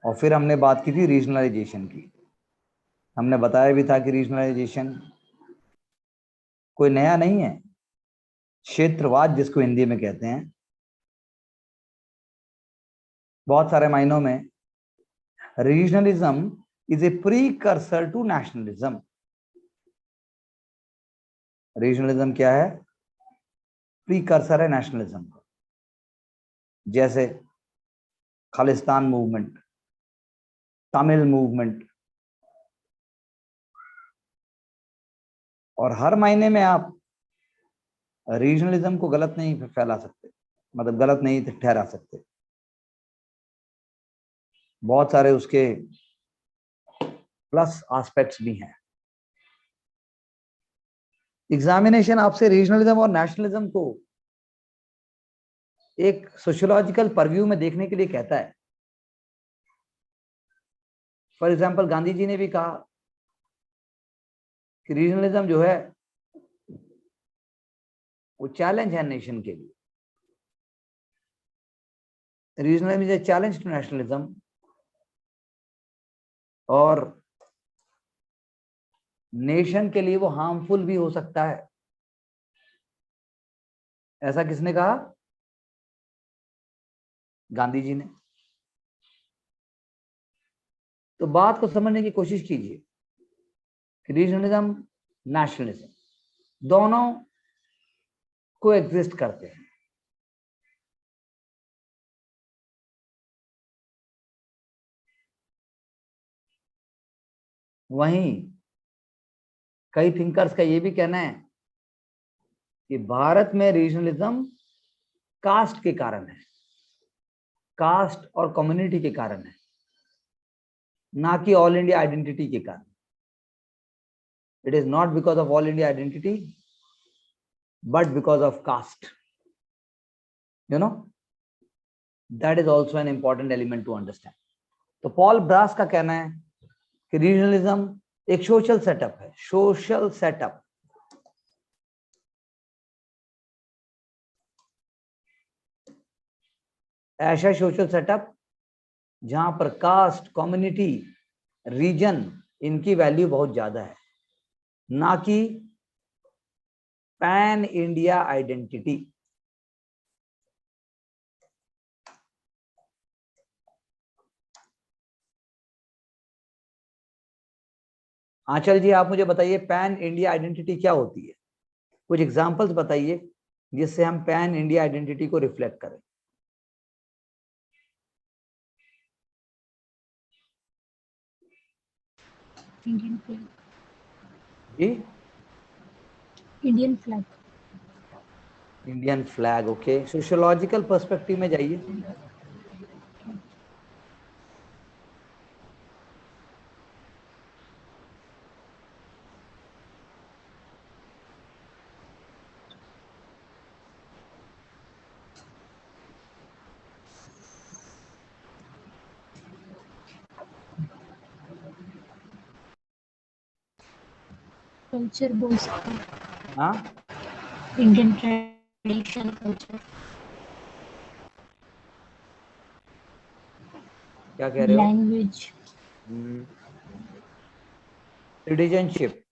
और फिर हमने बात की थी रीजनलाइजेशन की। हमने बताया भी था कि रीजनलाइजेशन कोई नया नहीं है। क्षेत्रवाद जिसको हिंदी में कहते हैं, बहुत सारे मायनों में regionalism is a precursor to nationalism. Regionalism क्या है? प्रीकर्सर है नेशनलिज्म का। जैसे खालिस्तान मूवमेंट, तमिल मूवमेंट, और हर मायने में आप रीजनलिज्म को गलत नहीं फैला सकते, मतलब गलत नहीं ठहरा सकते। बहुत सारे उसके प्लस एस्पेक्ट्स भी हैं। एग्जामिनेशन आपसे रीजनलिज्म और नेशनलिज्म को एक सोशियोलॉजिकल परव्यू में देखने के लिए कहता है। फॉर एग्जाम्पल, गांधी जी ने भी कहा कि रीजनलिज्म जो है वो चैलेंज है नेशन के लिए। Regionalism is a challenge to nationalism, और नेशन के लिए वो हार्मफुल भी हो सकता है। ऐसा किसने कहा? गांधी जी ने। तो बात को समझने की कोशिश कीजिए कि रीजनलिज्म, नेशनलिज्म दोनों को एग्जिस्ट करते हैं। वहीं कई थिंकर्स का यह भी कहना है कि भारत में रीजनलिज्म कास्ट के कारण है, कास्ट और कम्युनिटी के कारण है, ना कि ऑल इंडिया आइडेंटिटी के कारण। It is not because of all India identity but because of caste. You know, that is also an important element to understand. तो पॉल ब्रास का कहना है कि रीजनलिज्म एक सोशल सेटअप है, सोशल सेटअप। ऐसा सोशल सेटअप जहां पर कास्ट, कम्युनिटी, रीजन, इनकी वैल्यू बहुत ज्यादा है, ना कि pan India identity. Aanchal ji, आप मुझे बताइए पैन इंडिया आइडेंटिटी क्या होती है? कुछ एग्जांपल्स बताइए जिससे हम पैन इंडिया आइडेंटिटी को रिफ्लेक्ट करें। Indian flag. जी, Indian flag. Indian flag. Okay, sociological perspective में जाइए। कल्चर बोल सकते हैं, हाँ, इंडियन ट्रेडिशन कल्चर। क्या कह रहे हो? Language. Citizenship.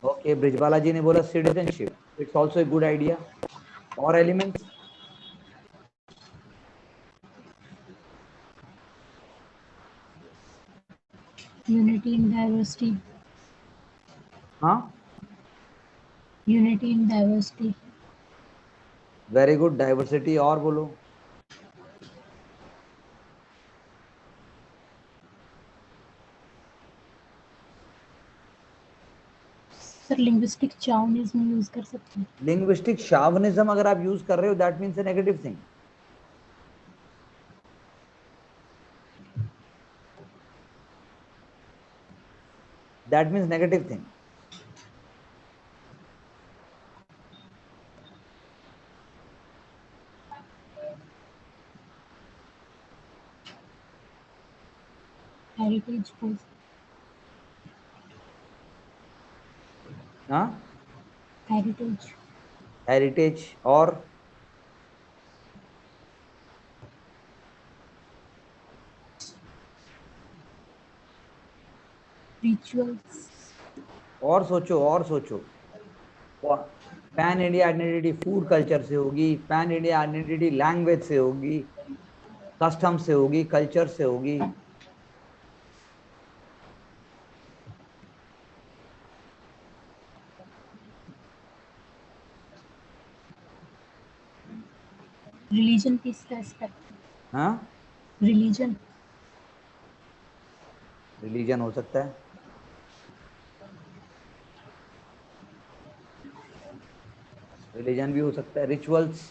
Okay, Brijbala ji ने बोला citizenship, it's also a good idea. और एलिमेंट्स? Unity in diversity. हाँ, unity in diversity. Very good, diversity. और बोलो। सर लिंग्विस्टिक चाउनिज्म यूज कर सकते हैं। लिंग्विस्टिक शावनिज्म अगर आप यूज कर रहे हो, that means A negative thing. That means negative thing. Heritage बोल। हाँ, हेरिटेज। हेरिटेज। और Rituals. और सोचो और सोचो। Pan India identity food culture से होगी, पैन इंडिया आइडेंटिटी लैंग्वेज से होगी, कस्टम से होगी, कल्चर से होगी। Religion भी इसका aspect है. हाँ, Religion. रिलीजन हो सकता है, रिलीजन भी हो सकता है, रिचुअल्स।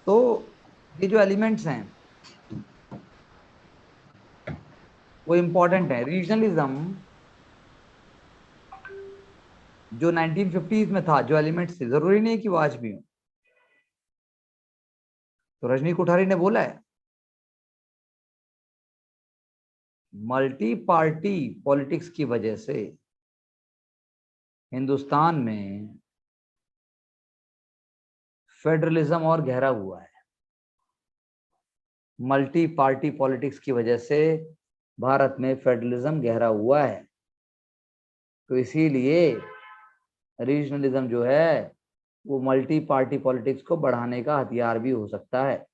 तो ये जो एलिमेंट्स हैं वो इंपॉर्टेंट है। रीजनलिज्म जो 1950s में था, जो एलिमेंट्स थे, जरूरी नहीं है कि वो आज भी हो। तो रजनी कोठारी ने बोला है, मल्टी पार्टी पॉलिटिक्स की वजह से हिंदुस्तान में फेडरलिज्म और गहरा हुआ है। मल्टी पार्टी पॉलिटिक्स की वजह से भारत में फेडरलिज्म गहरा हुआ है। तो इसीलिए रीजनलिज्म जो है वो मल्टी पार्टी पॉलिटिक्स को बढ़ाने का हथियार भी हो सकता है।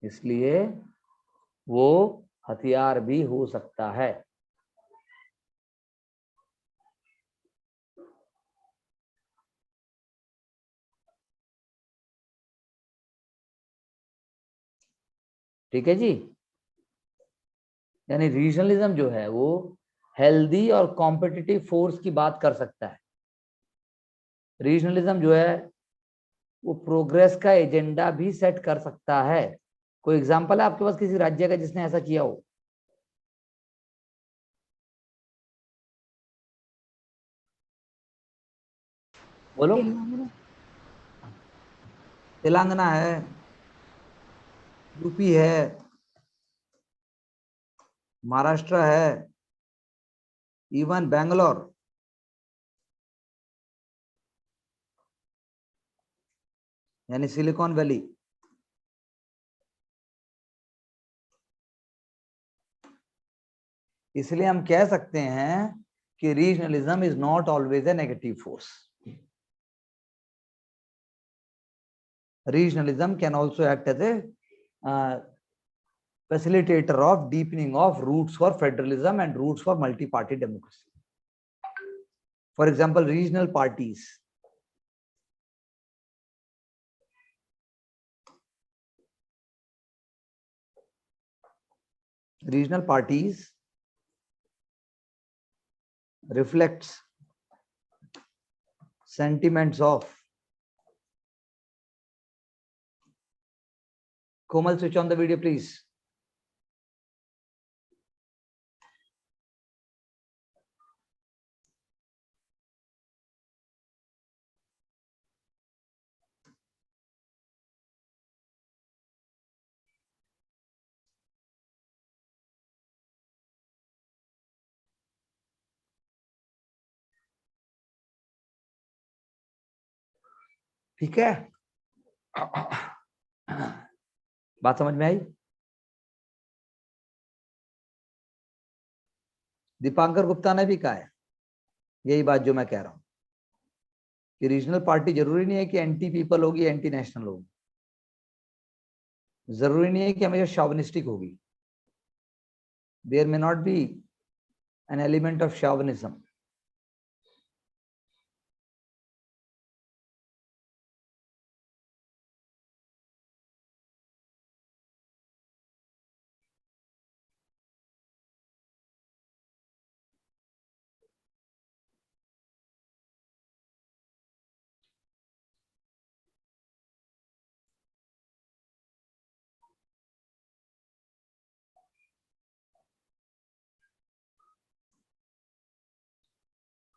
इसलिए वो हथियार भी हो सकता है। ठीक है जी। यानी रीजनलिज्म जो है वो हेल्दी और कॉम्पिटिटिव फोर्स की बात कर सकता है। रीजनलिज्म जो है वो प्रोग्रेस का एजेंडा भी सेट कर सकता है। कोई एग्जांपल है आपके पास किसी राज्य का जिसने ऐसा किया हो? बोलो। तेलंगाना. तेलंगाना है, यूपी है, महाराष्ट्र है, इवन बेंगलोर, यानी सिलिकॉन वैली। इसलिए हम कह सकते हैं कि regionalism is not always a negative force. Regionalism can also act as a facilitator of deepening of roots for federalism and roots for multi-party democracy. For example, regional parties. Regional parties reflects sentiments of. Komal, switch on the video, please. ठीक है, बात समझ में आई? दीपांकर गुप्ता ने भी कहा है यही बात जो मैं कह रहा हूं कि रीजनल पार्टी जरूरी नहीं है कि एंटी पीपल होगी, एंटी नेशनल होगी। जरूरी नहीं है कि हमेशा शॉविनिस्टिक होगी। There may not be an element of chauvinism.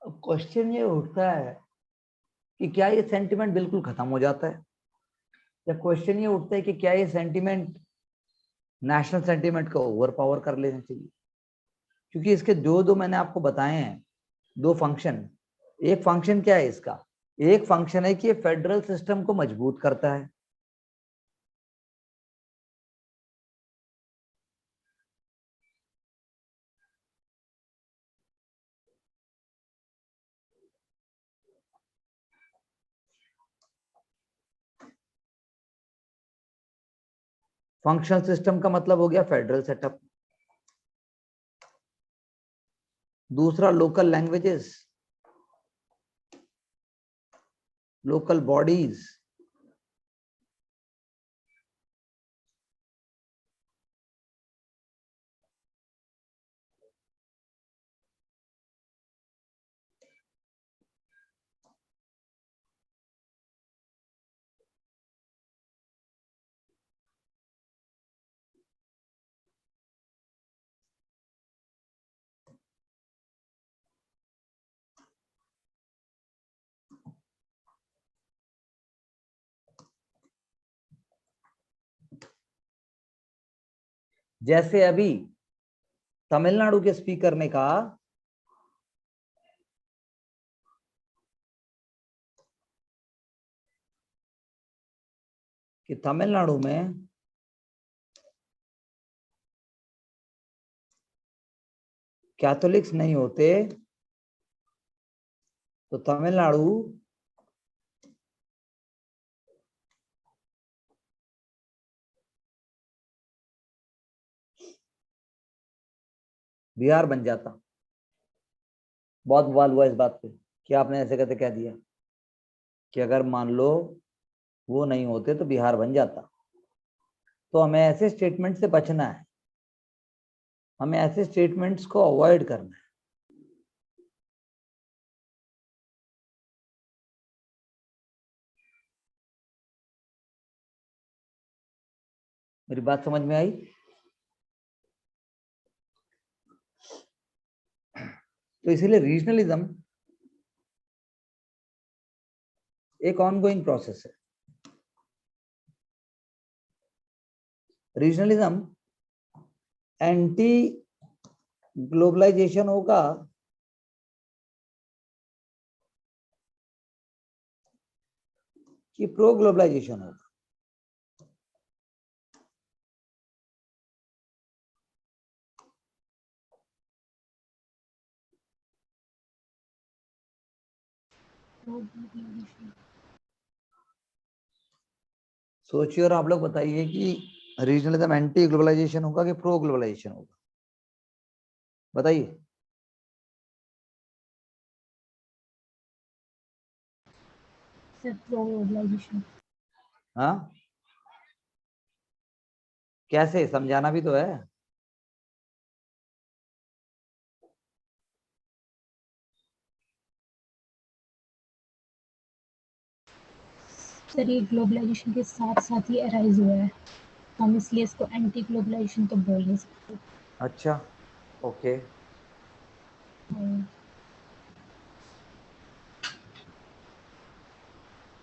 अब क्वेश्चन ये उठता है कि क्या ये सेंटिमेंट बिल्कुल खत्म हो जाता है, या क्वेश्चन ये उठता है कि क्या ये सेंटिमेंट नेशनल सेंटिमेंट को ओवर पावर कर लेना चाहिए। क्योंकि इसके जो दो मैंने आपको बताए हैं, दो फंक्शन, एक फंक्शन क्या है इसका, एक फंक्शन है कि ये फेडरल सिस्टम को मजबूत करता है, फंक्शनल सिस्टम का मतलब हो गया फेडरल सेटअप। दूसरा लोकल लैंग्वेजेस, लोकल बॉडीज, जैसे अभी तमिलनाडु के स्पीकर ने कहा कि तमिलनाडु में कैथोलिक्स नहीं होते तो तमिलनाडु बिहार बन जाता। बहुत बवाल हुआ इस बात पे कि आपने ऐसे कहते कह दिया कि अगर मान लो वो नहीं होते तो बिहार बन जाता। तो हमें ऐसे स्टेटमेंट से बचना है, हमें ऐसे स्टेटमेंट्स को अवॉइड करना है। मेरी बात समझ में आई? तो इसीलिए रीजनलिज्म एक ऑनगोइंग प्रोसेस है। रीजनलिज्म एंटी ग्लोबलाइजेशन होगा कि प्रो ग्लोबलाइजेशन होगा? सोचिए और आप लोग बताइए कि रीजनलिज्म एंटी ग्लोबलाइजेशन होगा कि प्रो ग्लोबलाइजेशन होगा? बताइए। Sir pro globalization. हाँ, कैसे समझाना भी तो है। सर ये ग्लोबलाइजेशन के साथ साथ ही अराइज हुआ है, हम इसलिए इसको एंटी ग्लोबलाइजेशन तो बोल नहीं सकते। अच्छा, ओके।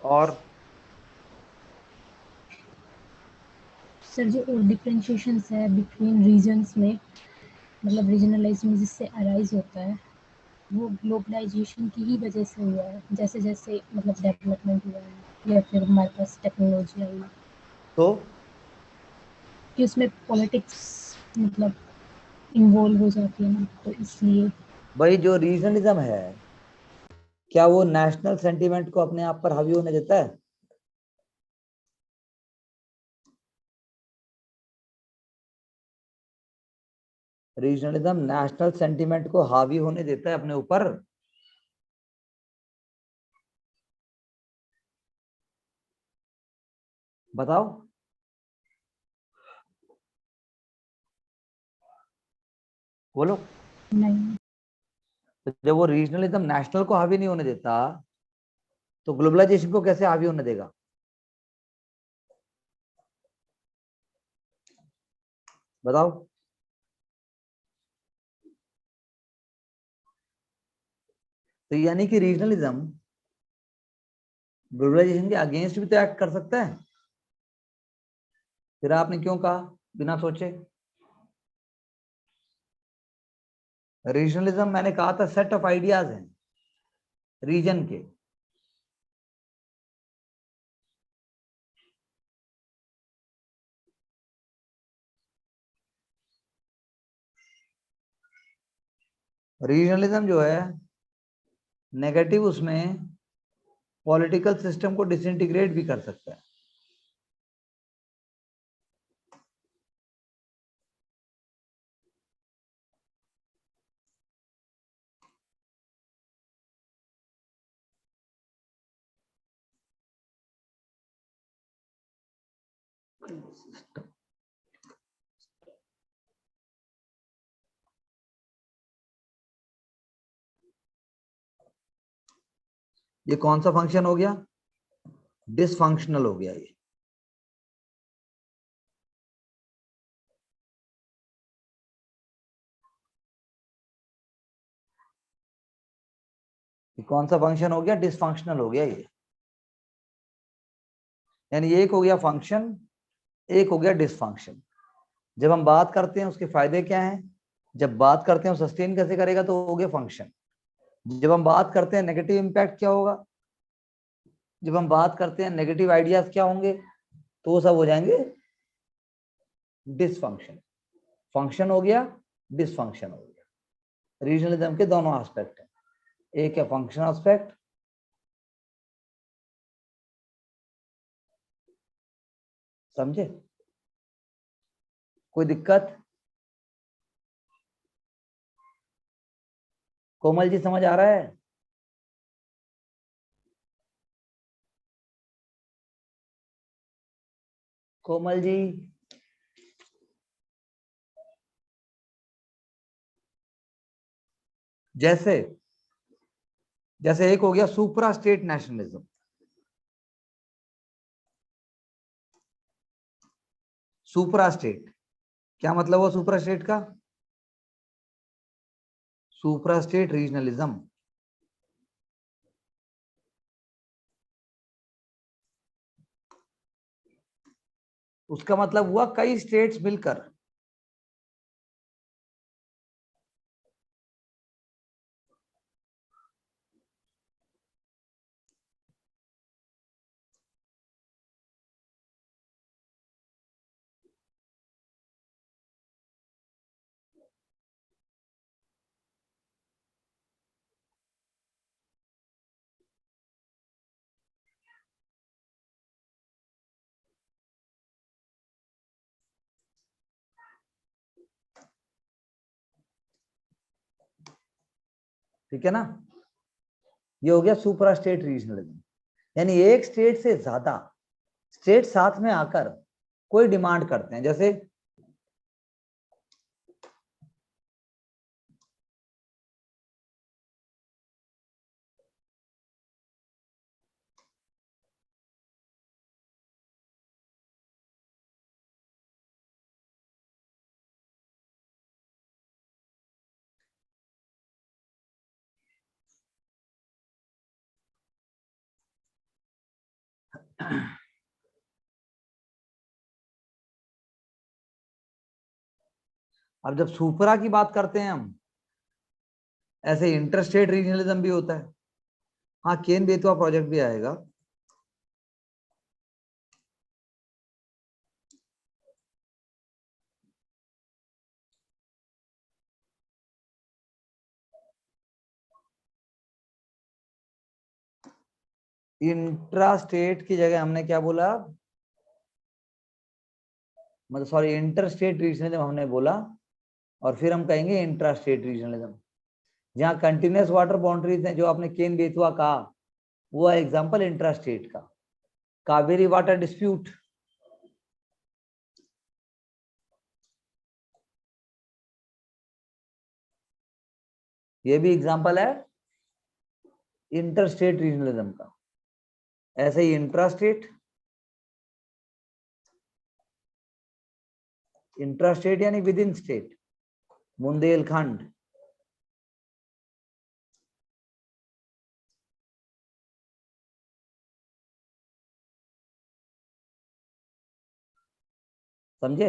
और सर जो डिफरेंशिएशंस है बिटवीन रीजन्स में, मतलब रीजनलाइजेशन जिससे अराइज होता है, वो ग्लोबलाइजेशन की ही वजह से हुआ है। जैसे जैसे मतलब डेवलपमेंट हुआ है या फिर हमारे पास टेक्नोलॉजी आई तो कि उसमें पॉलिटिक्स मतलब इन्वॉल्व हो जाती है ना, तो इसलिए। भाई जो रीजनलिज्म है, क्या वो नेशनल सेंटीमेंट को अपने आप पर हावी होने देता है? रीजनलिज्म नेशनल सेंटीमेंट को हावी होने देता है अपने ऊपर? बताओ। बोलो। नहीं। तो जब वो रीजनलिज्म नेशनल को हावी नहीं होने देता तो ग्लोबलाइजेशन को कैसे हावी होने देगा? बताओ। तो यानी कि रीजनलिज्म ग्लोबलाइजेशन के अगेंस्ट भी तो एक्ट कर सकता है। फिर आपने क्यों कहा बिना सोचे? रीजनलिज्म मैंने कहा था सेट ऑफ आइडियाज हैं रीजन के। रीजनलिज्म जो है नेगेटिव, उसमें पॉलिटिकल सिस्टम को डिसइंटीग्रेट भी कर सकता है। ये कौन सा फंक्शन हो गया? डिसफंक्शनल हो गया ये। कौन सा फंक्शन हो गया? डिसफंक्शनल हो गया ये। यानी एक हो गया फंक्शन, एक हो गया डिसफंक्शन। जब हम बात करते हैं उसके फायदे क्या हैं, जब बात करते हैं सस्टेन कैसे करेगा तो हो गया फंक्शन। जब हम बात करते हैं नेगेटिव इंपैक्ट क्या होगा, जब हम बात करते हैं नेगेटिव आइडियाज क्या होंगे, तो वो सब हो जाएंगे डिसफंक्शन। फंक्शन हो गया, डिसफंक्शन हो गया। रीजनलिज्म के दोनों एस्पेक्ट हैं, एक है फंक्शन एस्पेक्ट, समझे? कोई दिक्कत? कोमल जी समझ आ रहा है? कोमल जी, जैसे जैसे एक हो गया सुपरा स्टेट नेशनलिज्म। सुपरा स्टेट क्या मतलब हुआ? सुपरा स्टेट का सुपरा स्टेट रीजनलिज्म। उसका मतलब हुआ कई स्टेट्स मिलकर ठीक है ना? ये हो गया सुपरा स्टेट रीजनलिज्म। यानी एक स्टेट से ज्यादा स्टेट साथ में आकर कोई डिमांड करते हैं। जैसे अब जब सुपरा की बात करते हैं हम, ऐसे इंटर स्टेट रीजनलिज्म भी होता है। हाँ, केन बेतवा प्रोजेक्ट भी आएगा। इंट्रा स्टेट की जगह हमने क्या बोला? मतलब सॉरी, इंटर स्टेट रीजनलिज्म हमने बोला, और फिर हम कहेंगे इंट्रा स्टेट रीजनलिज्म। जहां कंटिन्यूस वाटर बाउंड्रीज हैं, जो आपने केन बेतवा कहा, वो है एग्जांपल इंट्रा स्टेट का। कावेरी वाटर डिस्प्यूट, ये भी एग्जांपल है इंटर स्टेट रीजनलिज्म का। ऐसे ही इंट्रा स्टेट, इंट्रा स्टेट यानी विद इन स्टेट, बुंदेलखंड, समझे?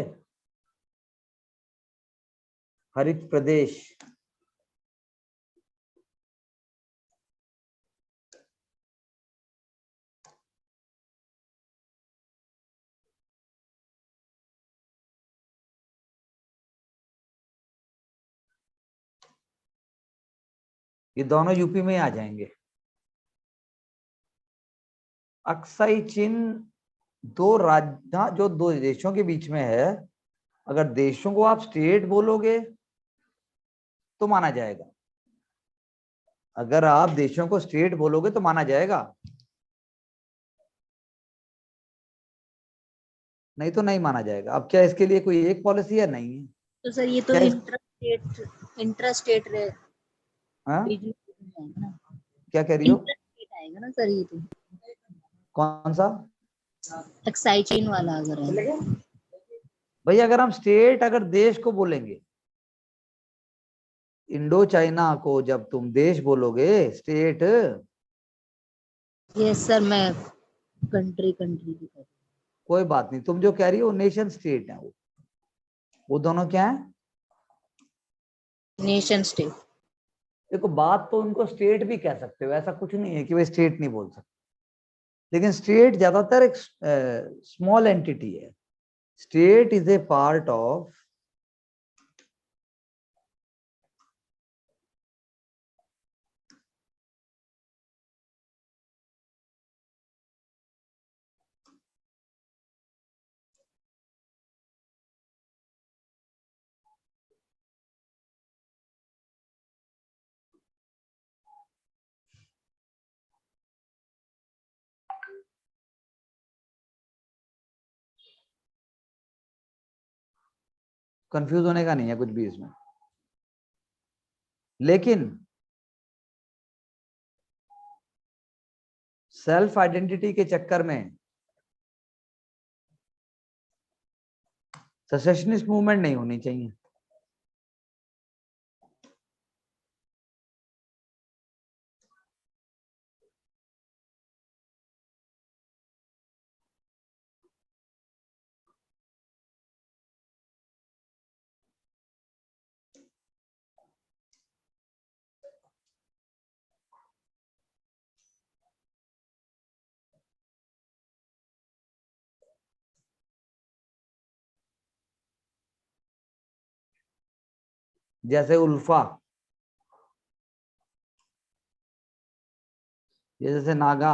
हरित प्रदेश, ये दोनों यूपी में आ जाएंगे। अक्साई चिन्ह दो राज्य, जो दो देशों के बीच में है, अगर देशों को आप स्टेट बोलोगे तो माना जाएगा, अगर आप देशों को स्टेट बोलोगे तो माना जाएगा, नहीं तो नहीं माना जाएगा। अब क्या इसके लिए कोई एक पॉलिसी है? नहीं है। तो सर ये तो क्या इंट्रा स्टेट हाँ? रीजन आएगा ना, क्या कह रही हो? इंट्रा स्टेट आएगा ना सर ये तो, कौन सा? एक्साई चेन वाला अगर है। भाई अगर हम स्टेट, अगर देश को बोलेंगे, इंडो चाइना को जब तुम देश बोलोगे स्टेट, यस सर, मैं कंट्री कंट्री की कर कोई बात नहीं, तुम जो कह रही हो नेशन स्टेट है वो दोनों क्या है? Nation state. देखो बात तो उनको स्टेट भी कह सकते हो, ऐसा कुछ नहीं है कि वे स्टेट नहीं बोल सकते, लेकिन स्टेट ज्यादातर एक स्मॉल एंटिटी है। State is a part of confuse होने का नहीं है कुछ भी इसमें, लेकिन सेल्फ आइडेंटिटी के चक्कर में सेसेशनिस्ट मूवमेंट नहीं होनी चाहिए। जैसे उल्फा, ये जैसे नागा,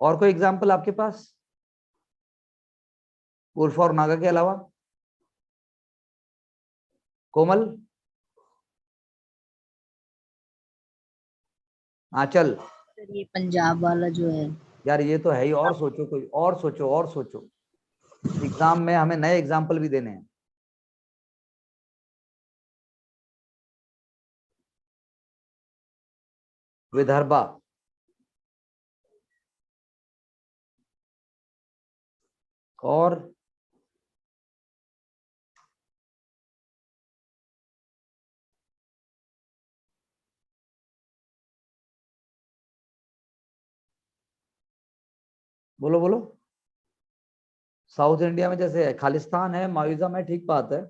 और कोई एग्जांपल आपके पास उल्फा और नागा के अलावा? कोमल, आंचल? सर ये पंजाब वाला जो है। यार ये तो है ही, और सोचो, कोई और सोचो, और सोचो, एग्जाम में हमें नए एग्जाम्पल भी देने हैं। विदर्भा, और बोलो बोलो। साउथ इंडिया में जैसे है, खालिस्तान है, माओइज्म है, ठीक बात है,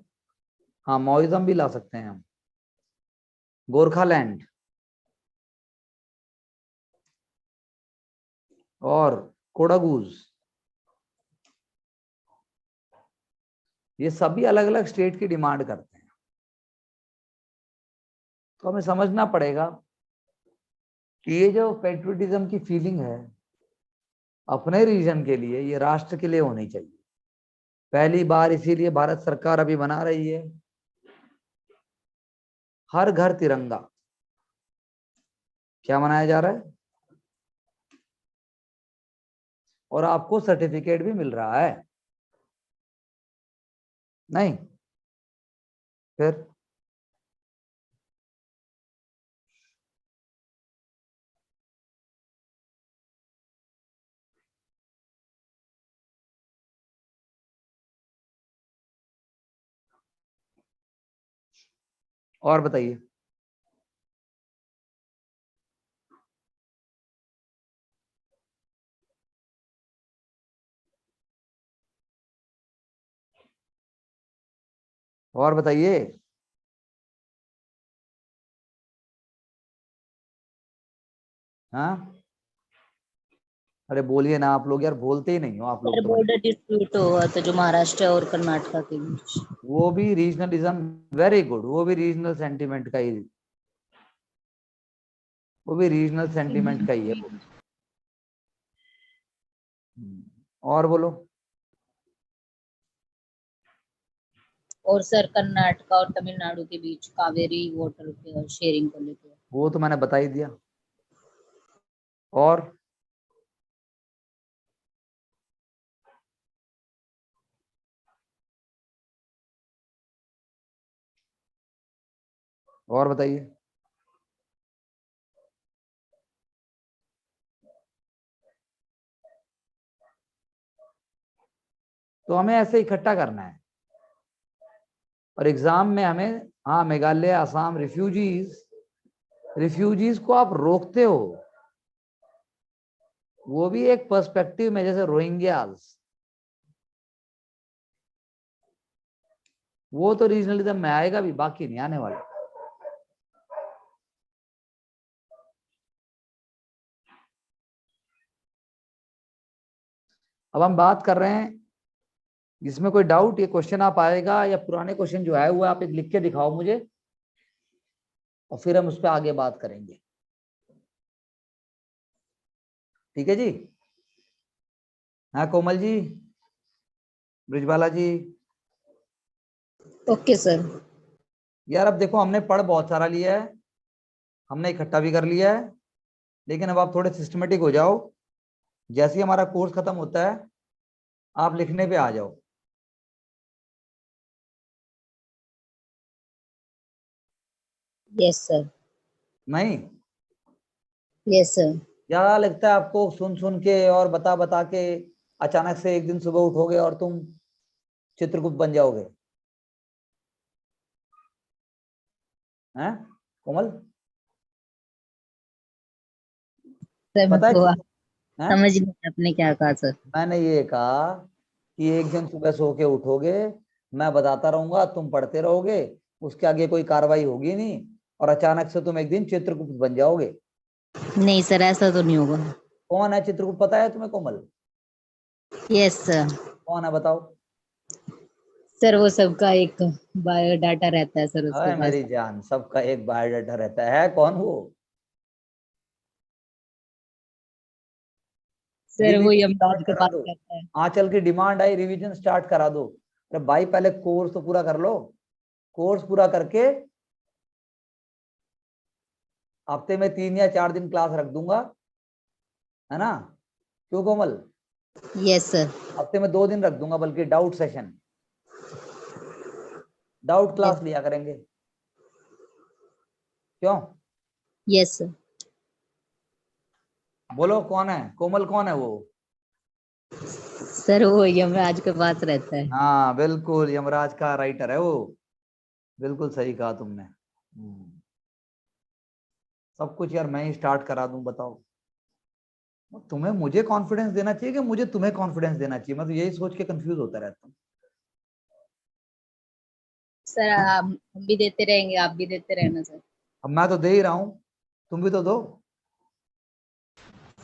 हाँ माओइज्म भी ला सकते हैं हम। गोरखालैंड और कोडागूज, ये सभी अलग अलग स्टेट की डिमांड करते हैं। तो हमें समझना पड़ेगा कि ये जो पेट्रियटिज्म की फीलिंग है अपने रीजन के लिए, ये राष्ट्र के लिए होनी चाहिए। पहली बार इसीलिए भारत सरकार अभी बना रही है हर घर तिरंगा। क्या मनाया जा रहा है? और आपको सर्टिफिकेट भी मिल रहा है। नहीं? फिर और बताइए। और बताइए। हाँ, अरे बोलिए ना आप लोग यार, बोलते ही नहीं हो आप लोग सर तो बड़े। बॉर्डर डिस्प्यूट हुआ था जो महाराष्ट्र और कर्नाटक के बीच। वो भी रीजनलिज्म, वेरी गुड, वो भी रीजनल सेंटिमेंट का ही, वो भी रीजनल सेंटिमेंट का ही है वो। और बोलो। और सर कर्नाटक और तमिलनाडु के बीच कावेरी वाटर के शेयरिंग को लेकर। वो तो मैंने बता ही दिया। और और बताइए। तो हमें ऐसे इकट्ठा करना है और एग्जाम में हमें, हाँ मेघालय, आसाम, रिफ्यूजीज, रिफ्यूजीज को आप रोकते हो, वो भी एक पर्सपेक्टिव में, जैसे रोहिंग्यास, वो तो रीजनलिज्म में आएगा भी, बाकी नहीं आने वाला। अब हम बात कर रहे हैं, इसमें कोई डाउट, ये क्वेश्चन आप आएगा या पुराने क्वेश्चन जो आए हुए आप एक लिख के दिखाओ मुझे, और फिर हम उस पर आगे बात करेंगे। ठीक है जी। हाँ कोमल जी, ब्रिजबाला जी। Okay sir. यार अब देखो, हमने पढ़ बहुत सारा लिया है, हमने इकट्ठा भी कर लिया है, लेकिन अब आप थोड़े सिस्टमेटिक हो जाओ। जैसे ही हमारा कोर्स खत्म होता है, आप लिखने पे आ जाओ। Yes sir. नहीं, यस सर। क्या लगता है आपको, सुन सुन के और बता बता के अचानक से एक दिन सुबह उठोगे और तुम चित्रगुप्त बन जाओगे? हैं कोमल? सर पता है मेरे को हैं? समझ नहीं आया आपने क्या कहा सर। मैंने ये कहा कि एक दिन सुबह सो के उठोगे, मैं बताता रहूंगा, तुम पढ़ते रहोगे, उसके आगे कोई कार्रवाई होगी नहीं, और अचानक से तुम एक दिन चित्रगुप्त बन जाओगे। नहीं सर ऐसा तो नहीं होगा। कौन है चित्रगुप्त, पता है तुम्हें कोमल? Yes sir. कौन है बताओ? सर वो सबका एक बायोडाटा रहता है सर उसके अरे पास। मेरी जान, सबका एक बायोडाटा रहता है, कौन वो? सर वो रिवीजन यमराज स्टार्ट के करा पास दो। रहता है। आंचल की डिमांड आई, रिवीजन स्टार्ट करा दो। अरे भाई पहले कोर्स तो पूरा कर लो, कोर्स पूरा करके हफ्ते में 3 या 4 दिन क्लास रख दूंगा, है ना? क्यों कोमल? Yes sir. हफ्ते में 2 दिन रख दूंगा, बल्कि doubt session, doubt yes. Class लिया करेंगे। क्यों? Yes sir. बोलो कौन है कोमल, कौन है वो? सर वो यमराज के पास रहता है। हाँ बिल्कुल, यमराज का राइटर है वो, बिल्कुल सही कहा तुमने। सब कुछ यार मैं ही स्टार्ट करा दूं, बताओ। तुम्हें मुझे कॉन्फिडेंस देना चाहिए कि मुझे तुम्हें कॉन्फिडेंस देना चाहिए? मैं तो यही सोच के कंफ्यूज होता रहता हूँ। सर आप हम भी देते रहेंगे आप भी देते रहना सर। अब मैं तो दे ही रहा हूँ, तुम भी तो दो।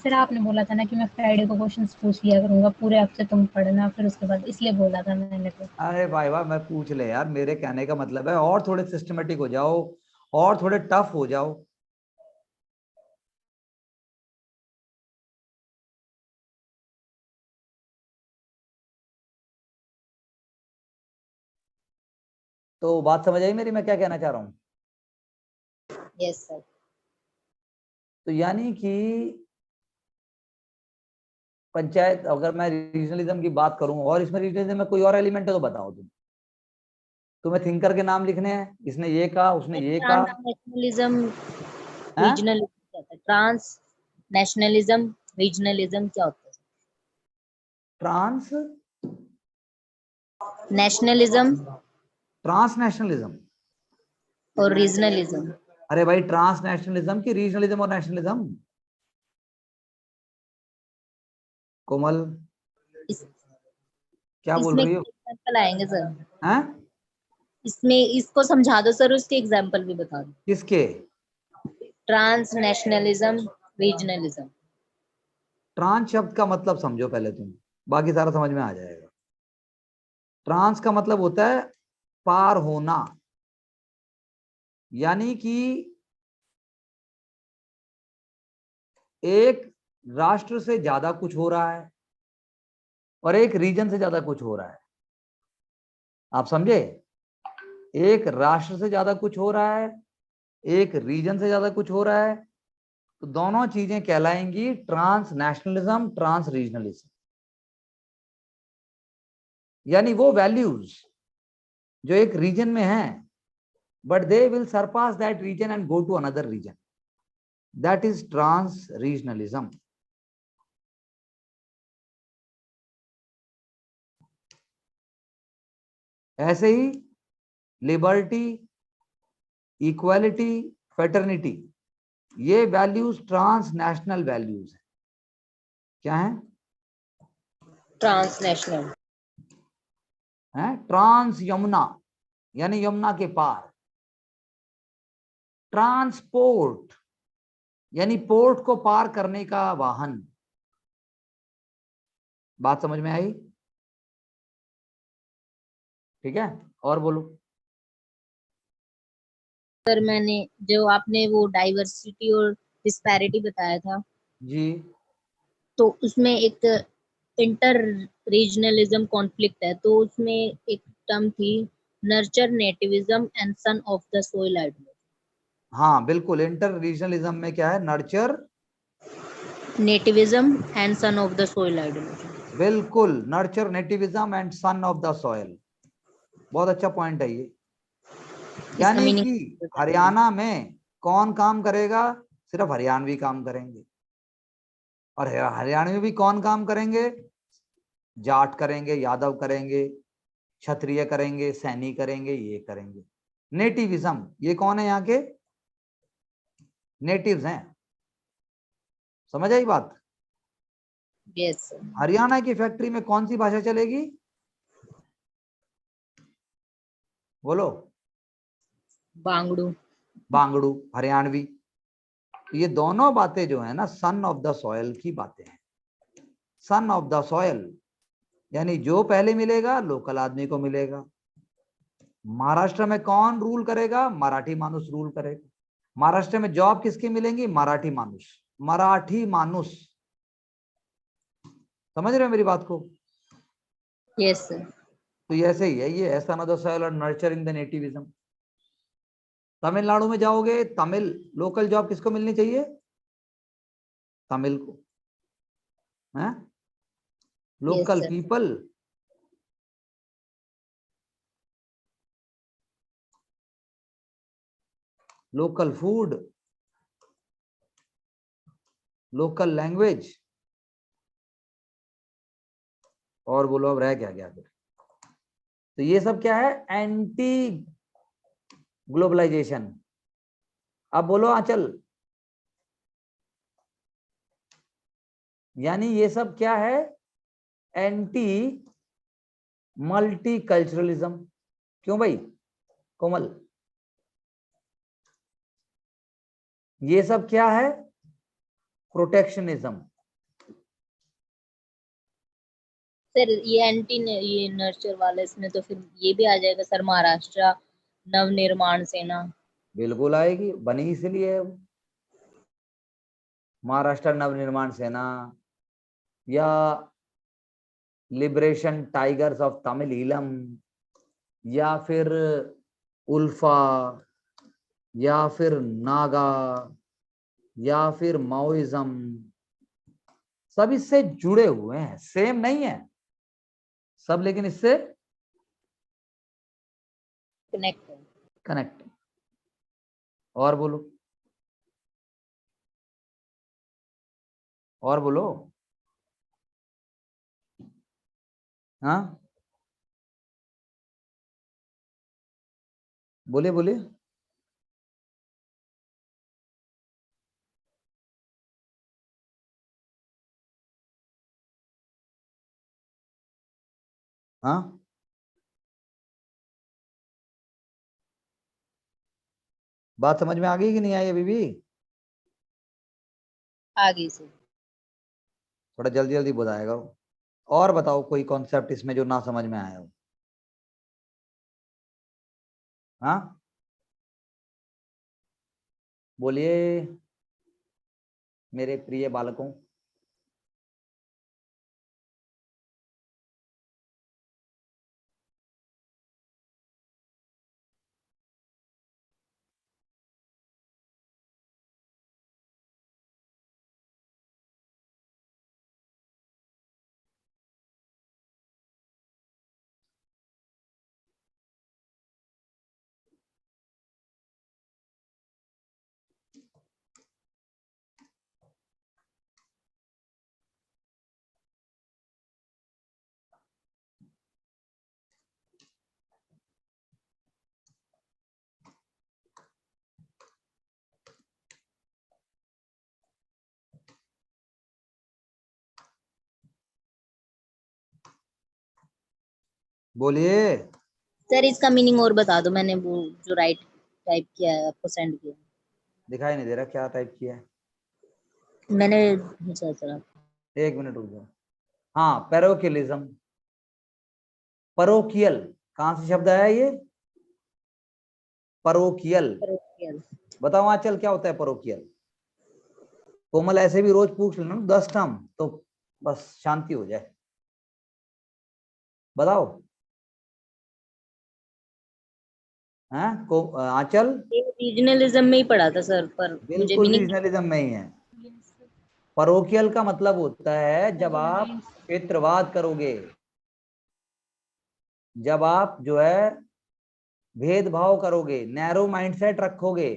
सर आपने बोला था ना कि मैं फ्राइडे को क्वेश्चंस पूछ लिया करूंगा, पूरे हफ्ते तुम पढ़ना, फिर उसके बाद इसलिए बोला था मैंने तो। अरे भाई वाह, मैं पूछ ले यार, मेरे कहने का मतलब है और थोड़े सिस्टमेटिक हो जाओ, और थोड़े टफ हो जाओ। तो बात समझ आई मेरी, मैं क्या कहना चाह रहा हूँ? Yes sir. तो यानी कि पंचायत, अगर मैं रीजनलिज्म की बात करूं, और इसमें रीजनलिज्म में कोई और एलिमेंट है तो बताओ तुम। तुम्हें थिंकर के नाम लिखने हैं, इसने ये कहा, उसने ये कहा। ट्रांस नेशनलिज्म हैं? रीजनल क्या होता है? ट्रांस नेशनलिज्म रीजनलिज्म क्या होता है? Trans nationalism. ट्रांसनेशनलिज्म, और रीजनलिज्म। अरे भाई ट्रांसनेशनलिज्म की रीजनलिज्म और नेशनलिज्म। कोमल इस, क्या बोल इसमें रही हो? एग्जाम्पल आएंगे सर? हैं? इसमें इसको समझा दो सर, उसके एग्जाम्पल भी बता दो। किसके? ट्रांसनेशनलिज्म, रीजनलिज्म। ट्रांस शब्द का मतलब समझो पहले तुम, बाकी सारा समझ में आ जाएगा। ट्रांस का मतलब होता है पार होना, यानी कि एक राष्ट्र से ज्यादा कुछ हो रहा है और एक रीजन से ज्यादा कुछ हो रहा है। आप समझे? एक राष्ट्र से ज्यादा कुछ हो रहा है, एक रीजन से ज्यादा कुछ हो रहा है, तो दोनों चीजें कहलाएंगी ट्रांस नेशनलिज्म, ट्रांस रीजनलिज्म। यानी वो वैल्यूज जो एक रीजन में हैं, but they will surpass that region and go to another region, that is trans regionalism. ऐसे ही लिबर्टी, इक्वालिटी, फेटर्निटी, ये वैल्यूज ट्रांस नेशनल वैल्यूज है। क्या है? ट्रांसनेशनल। है ट्रांस यमुना, यानी यमुना के पार। ट्रांसपोर्ट, यानी पोर्ट को पार करने का वाहन। बात समझ में आई? ठीक है, और बोलो। सर मैंने जो आपने वो डाइवर्सिटी और डिस्पैरिटी बताया था, जी। तो उसमें एक इंटर रीजनलिज्म कॉन्फ्लिक्ट है, तो उसमें एक टर्म थी nurture nativism and son of the soil ideology. हाँ बिल्कुल, इंटर रीजनलिज्म में क्या है? Nurture, nativism and son of the soil ideology. बिल्कुल, nurture nativism and son of the soil. बहुत अच्छा पॉइंट है ये। इसका यानी मीनिंग कि बताइए। हरियाणा में कौन काम करेगा? सिर्फ हरियाणवी काम करेंगे। और हरियाणवी भी कौन काम करेंगे? जाट करेंगे, यादव करेंगे, क्षत्रिय करेंगे, सैनी करेंगे, ये करेंगे। नेटिविज्म, ये कौन है? यहाँ के नेटिव्स हैं। समझ आई बात? यस। हरियाणा की फैक्ट्री में कौन सी भाषा चलेगी? बोलो। बांगड़ू। बांगड़ू, हरियाणवी। ये दोनों बातें जो है ना, सन ऑफ द सॉयल की बातें हैं। सन ऑफ द सॉयल, यानी जो पहले मिलेगा लोकल आदमी को मिलेगा। महाराष्ट्र में कौन रूल करेगा? मराठी मानुस रूल करेगा। महाराष्ट्र में जॉब किसकी मिलेंगी? मराठी मानुस। मराठी मानुस। समझ रहे हो मेरी बात को? Yes sir. तो ये ऐसे ही है, ये सन ऑफ द सॉयल और नर्चरिंग द नेटिविज्म। तमिलनाडु में जाओगे, तमिल लोकल जॉब किसको मिलनी चाहिए? तमिल को। है yes local sir. People, local food, local language. और बोलो अब रह क्या गया फिर? तो ये सब क्या है? Anti globalization. अब बोलो आंचल, यानी ये सब क्या है? Anti multiculturalism. क्यों भाई कोमल? ये सब क्या है? प्रोटेक्शनिज्म। सर ये एंटी ये नर्चर वाला, इसमें तो फिर ये भी आ जाएगा सर, महाराष्ट्र नवनिर्माण सेना। बिल्कुल आएगी, बनी इसलिए है वो। महाराष्ट्र नवनिर्माण सेना, या लिबरेशन टाइगर्स ऑफ तमिल, या फिर उल्फा, या फिर नागा, या फिर माओइज्म, सब इससे जुड़े हुए हैं। सेम नहीं है सब, लेकिन इससे कनेक्ट। कनेक्ट। और बोलो, और बोलो। हाँ बोले बोले। हाँ, बात समझ में आ गई कि नहीं आई अभी भी? आगे से थोड़ा जल्दी जल्दी बताएगा। और बताओ कोई कॉन्सेप्ट इसमें जो ना समझ में आया हो। हाँ, बोलिए मेरे प्रिय बालकों। बोलिए। सर इसका मीनिंग और बता दो, मैंने वो जो राइट टाइप किया है आपको सेंड किया। दिखाई नहीं दे रहा क्या टाइप किया है? मैंने अच्छा चला। 1 मिनट रुक जाओ। हाँ, पैरोकियलिज्म। परोकियल कहां से शब्द आया ये? परोकियल। बताओ आंचल क्या होता है परोकियल? कोमल ऐसे भी रोज पूछ लेना 10 टर्म तो बस शांति हो जाए। बताओ। हैं आंचल? रीजनलिज्म में ही पढ़ा था सर, पर मुझे बिल्कुल मीनिंग रीजनलिज्म में ही है। परोकियल का मतलब होता है जब आप क्षेत्रवाद करोगे, जब आप जो है भेदभाव करोगे, नैरो माइंडसेट रखोगे,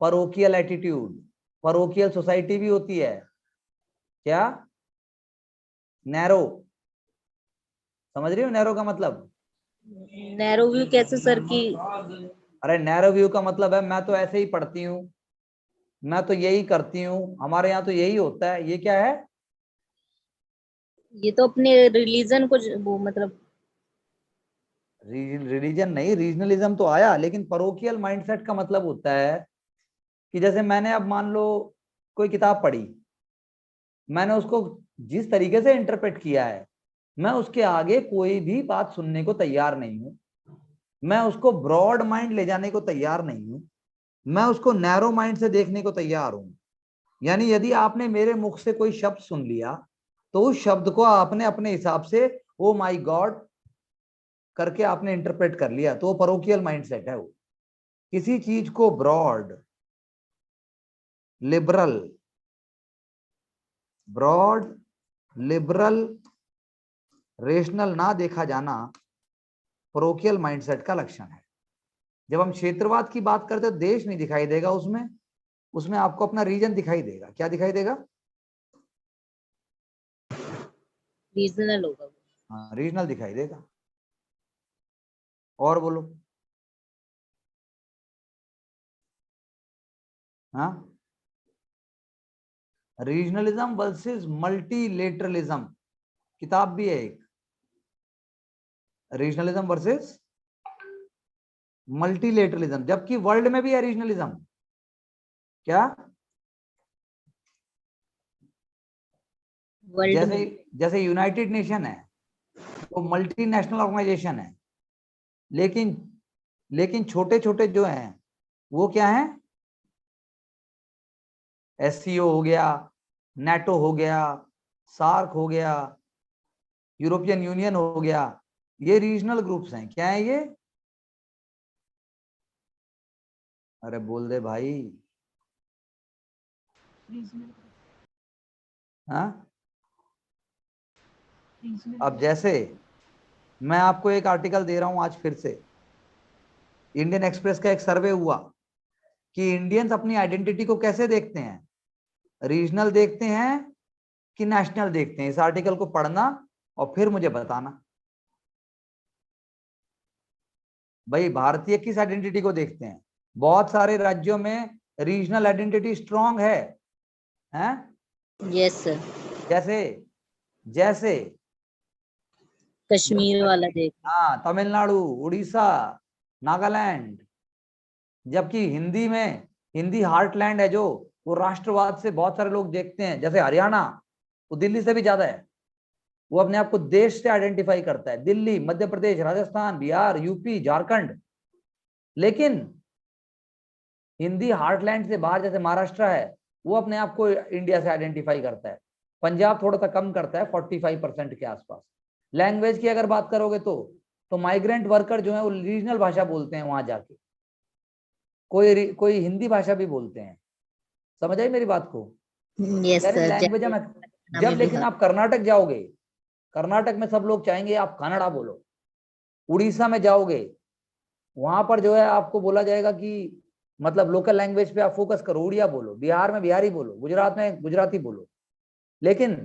परोकियल एटीट्यूड। परोकियल सोसाइटी भी होती है क्या? नैरो, समझ रही हो नैरो का मतलब? नैरो व्यू कैसे सर की? अरे नैरो व्यू का मतलब है मैं तो ऐसे ही पढ़ती हूँ, मैं तो यही करती हूँ, हमारे यहाँ तो यही होता है। ये क्या है? ये तो अपने रिलीजन को वो मतलब रिलीजन नहीं, रीजनलिज्म तो आया, लेकिन परोकियल माइंडसेट का मतलब होता है कि जैसे मैंने अब मान लो कोई किताब पढ़ी, मैंने उसको जिस तरीके से इंटरप्रेट किया है, मैं उसके आगे कोई भी बात सुनने को तैयार नहीं हूं। मैं उसको ब्रॉड माइंड ले जाने को तैयार नहीं हूं, मैं उसको नैरो माइंड से देखने को तैयार हूं। यानी यदि आपने मेरे मुख से कोई शब्द सुन लिया तो उस शब्द को आपने अपने हिसाब से ओ माय गॉड करके आपने इंटरप्रेट कर लिया, तो वो परोकियल माइंडसेट है। वो किसी चीज को broad, liberal, broad, liberal, rational ना देखा जाना परोकियल माइंडसेट का लक्षण है। जब हम क्षेत्रवाद की बात करते हैं, देश नहीं दिखाई देगा उसमें, उसमें आपको अपना रीजन दिखाई देगा। क्या दिखाई देगा? रीजनल होगा। हाँ, रीजनल दिखाई देगा। और बोलो। हाँ, रीजनलिज्म वर्सेस मल्टीलेटरलिज्म किताब भी है एक, रीजनलिज्म वर्सेस मल्टीलेटरलिज्म, जबकि वर्ल्ड में भी है रीजनलिज्म। क्या? वर्ल्ड जैसे में जैसे यूनाइटेड नेशन है वो मल्टीनेशनल ऑर्गेनाइजेशन है, लेकिन लेकिन छोटे छोटे जो हैं वो क्या है? एससीओ हो गया, नेटो हो गया, सार्क हो गया, यूरोपियन यूनियन हो गया, ये रीजनल ग्रुप्स हैं। क्या है ये? अरे बोल दे भाई। हाँ, अब जैसे मैं आपको एक आर्टिकल दे रहा हूं आज फिर से, इंडियन एक्सप्रेस का एक सर्वे हुआ कि इंडियंस अपनी आइडेंटिटी को कैसे देखते हैं, रीजनल देखते हैं कि नेशनल देखते हैं। इस आर्टिकल को पढ़ना और फिर मुझे बताना भाई भारतीय किस आइडेंटिटी को देखते हैं। बहुत सारे राज्यों में रीजनल आइडेंटिटी स्ट्रांग है, हैं? Yes sir. जैसे जैसे कश्मीर वाला देख। हाँ, तमिलनाडु, उड़ीसा, नागालैंड। जबकि हिंदी में, हिंदी हार्टलैंड है जो, वो राष्ट्रवाद से बहुत सारे लोग देखते हैं। जैसे हरियाणा, वो दिल्ली से भी ज्यादा है, वो अपने आप को देश से आइडेंटिफाई करता है। दिल्ली, मध्य प्रदेश, राजस्थान, बिहार, यूपी, झारखंड। लेकिन हिंदी हार्टलैंड से बाहर जैसे महाराष्ट्र है, वो अपने आप को इंडिया से आइडेंटिफाई करता है। पंजाब थोड़ा सा कम करता है, 45% के आसपास। लैंग्वेज की अगर बात करोगे तो माइग्रेंट वर्कर जो है वो रीजनल भाषा बोलते हैं वहां जाके, कोई हिंदी भाषा भी बोलते हैं। समझ आई मेरी बात को? यस यानी सर। लैंग्वेज में जब, लेकिन आप कर्नाटक जाओगे, कर्नाटक में सब लोग चाहेंगे आप कन्नड़ा बोलो। उड़ीसा में जाओगे, वहां पर जो है आपको बोला जाएगा कि मतलब लोकल लैंग्वेज पे आप फोकस करो, उड़िया बोलो। बिहार में बिहारी बोलो, गुजरात में गुजराती बोलो। लेकिन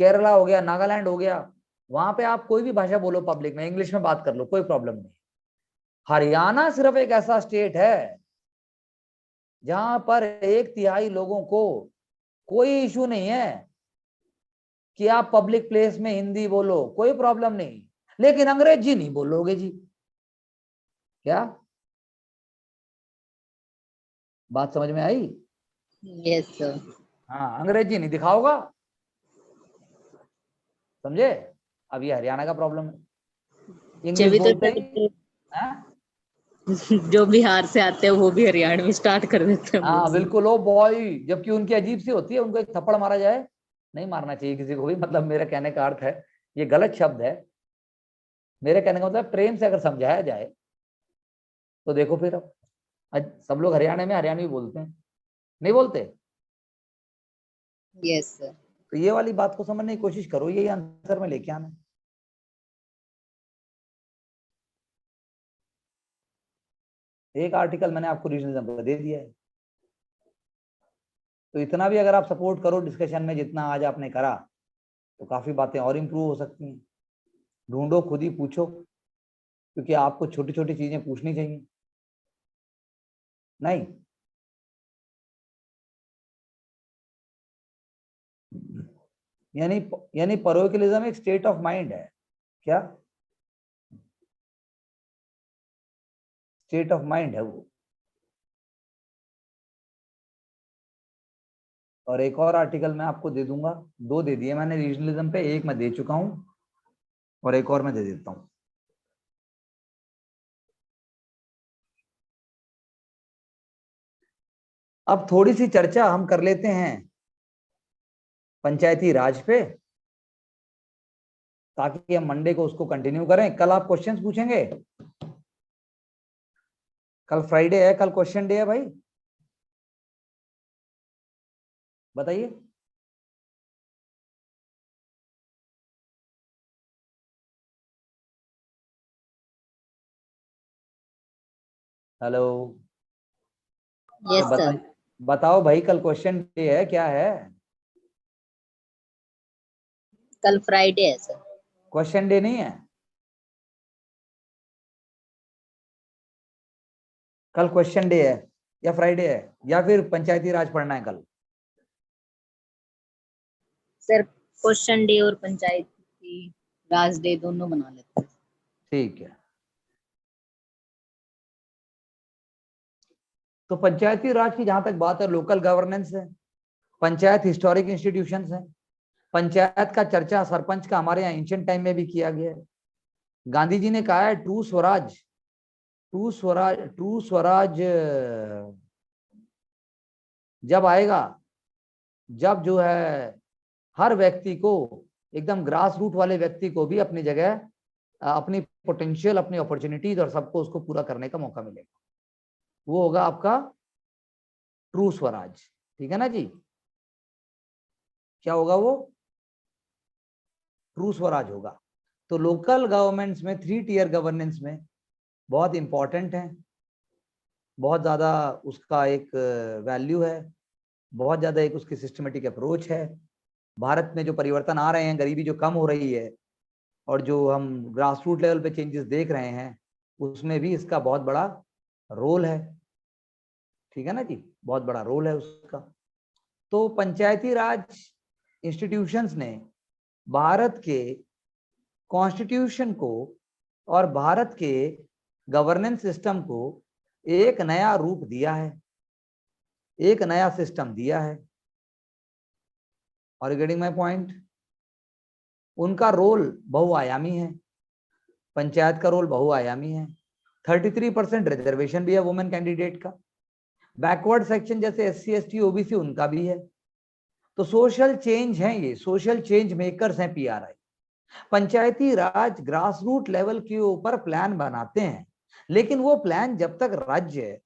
केरला हो गया, नागालैंड हो गया, वहां पे आप कोई भी भाषा बोलो पब्लिक में, इंग्लिश में बात कर लो, कोई प्रॉब्लम नहीं। हरियाणा सिर्फ एक ऐसा स्टेट है जहां पर 1/3 लोगों को कोई इशू नहीं है कि आप पब्लिक प्लेस में हिंदी बोलो, कोई प्रॉब्लम नहीं, लेकिन अंग्रेजी नहीं बोलोगे जी। क्या बात समझ में आई? Yes sir. हाँ, अंग्रेजी नहीं दिखाओगा, समझे? अब ये हरियाणा का प्रॉब्लम है, इंग्लिश जब तो बोलते ही। हाँ? जो बिहार से आते हैं वो भी हरियाणा में स्टार्ट कर देते हैं हाँ बोलना। बिल्कुल, ओ बॉय, जबकि उनकी अजीब सी होती है। उनको एक थप्पड़ मारा जाए, नहीं मारना चाहिए किसी को भी, मतलब मेरा कहने का अर्थ है, ये गलत शब्द है। मेरे कहने का मतलब प्रेम से अगर समझाया जाए तो देखो फिर अब सब लोग हरियाणा में हरियाणवी बोलते हैं, नहीं बोलते? Yes sir. तो ये वाली बात को समझने की कोशिश करो, यही आंसर में लेके आना। एक आर्टिकल मैंने आपको रीजनलिज्म का दे दिया है, तो इतना भी अगर आप सपोर्ट करो डिस्कशन में जितना आज आपने करा, तो काफी बातें और इम्प्रूव हो सकती हैं। ढूंढो, खुद ही पूछो, क्योंकि आपको छोटी छोटी चीजें पूछनी चाहिए। नहीं, यानी यानी पैरोकिलिज्म एक स्टेट ऑफ माइंड है। क्या स्टेट ऑफ माइंड है वो? और एक और आर्टिकल मैं आपको दे दूंगा, 2 दे दिए मैंने रीजनलिज्म पे, एक मैं दे चुका हूं और एक और मैं दे देता हूं। अब थोड़ी सी चर्चा हम कर लेते हैं पंचायती राज पे, ताकि हम मंडे को उसको कंटिन्यू करें। कल आप क्वेश्चंस पूछेंगे? कल फ्राइडे है, कल क्वेश्चन डे है भाई, बताइए। Hello, yes sir. बताओ भाई, कल क्वेश्चन डे है, क्या है? कल फ्राइडे है सर। क्वेश्चन डे नहीं है कल? क्वेश्चन डे है या फ्राइडे है, या फिर पंचायती राज पढ़ना है कल? सर क्वेश्चन डे और पंचायती राज डे दोनों बना लेते हैं। ठीक है, तो पंचायती राज की जहां तक बात है, लोकल गवर्नेंस है, पंचायत हिस्टोरिक इंस्टीट्यूशंस है। पंचायत का चर्चा सरपंच का हमारे यहाँ एंशिएंट टाइम में भी किया गया है। गांधी जी ने कहा है true Swaraj, true Swaraj, true Swaraj जब आएगा, जब जो है हर व्यक्ति को, एकदम ग्रास रूट वाले व्यक्ति को भी अपनी जगह, अपनी पोटेंशियल, अपनी अपॉर्चुनिटीज और सबको उसको पूरा करने का मौका मिलेगा। वो होगा आपका ट्रू स्वराज। ठीक है ना जी? क्या होगा वो? ट्रू स्वराज होगा। तो लोकल गवर्नमेंट्स में 3 टियर गवर्नेंस में बहुत इंपॉर्टेंट है, बहुत ज्यादा उसका एक वैल्यू है, बहुत ज्यादा एक उसकी सिस्टमेटिक अप्रोच है। भारत में जो परिवर्तन आ रहे हैं, गरीबी जो कम हो रही है और जो हम ग्रास रूट लेवल पे चेंजेस देख रहे हैं, उसमें भी इसका बहुत बड़ा रोल है। ठीक है ना जी? बहुत बड़ा रोल है उसका। तो पंचायती राज इंस्टीट्यूशंस ने भारत के कॉन्स्टिट्यूशन को और भारत के गवर्नेंस सिस्टम को एक नया रूप दिया है, एक नया सिस्टम दिया है। और गेटिंग माय पॉइंट? उनका रोल बहुआयामी है, पंचायत का रोल बहुआयामी है। 33% रिजर्वेशन भी है वुमेन कैंडिडेट का। बैकवर्ड सेक्शन जैसे SC ST OBC उनका भी है। तो सोशल चेंज है, ये सोशल चेंज मेकर्स हैं PRI। पंचायती राज ग्रास रूट लेवल के ऊपर प्लान बनाते हैं, लेकिन वो प्लान जब तक राज्य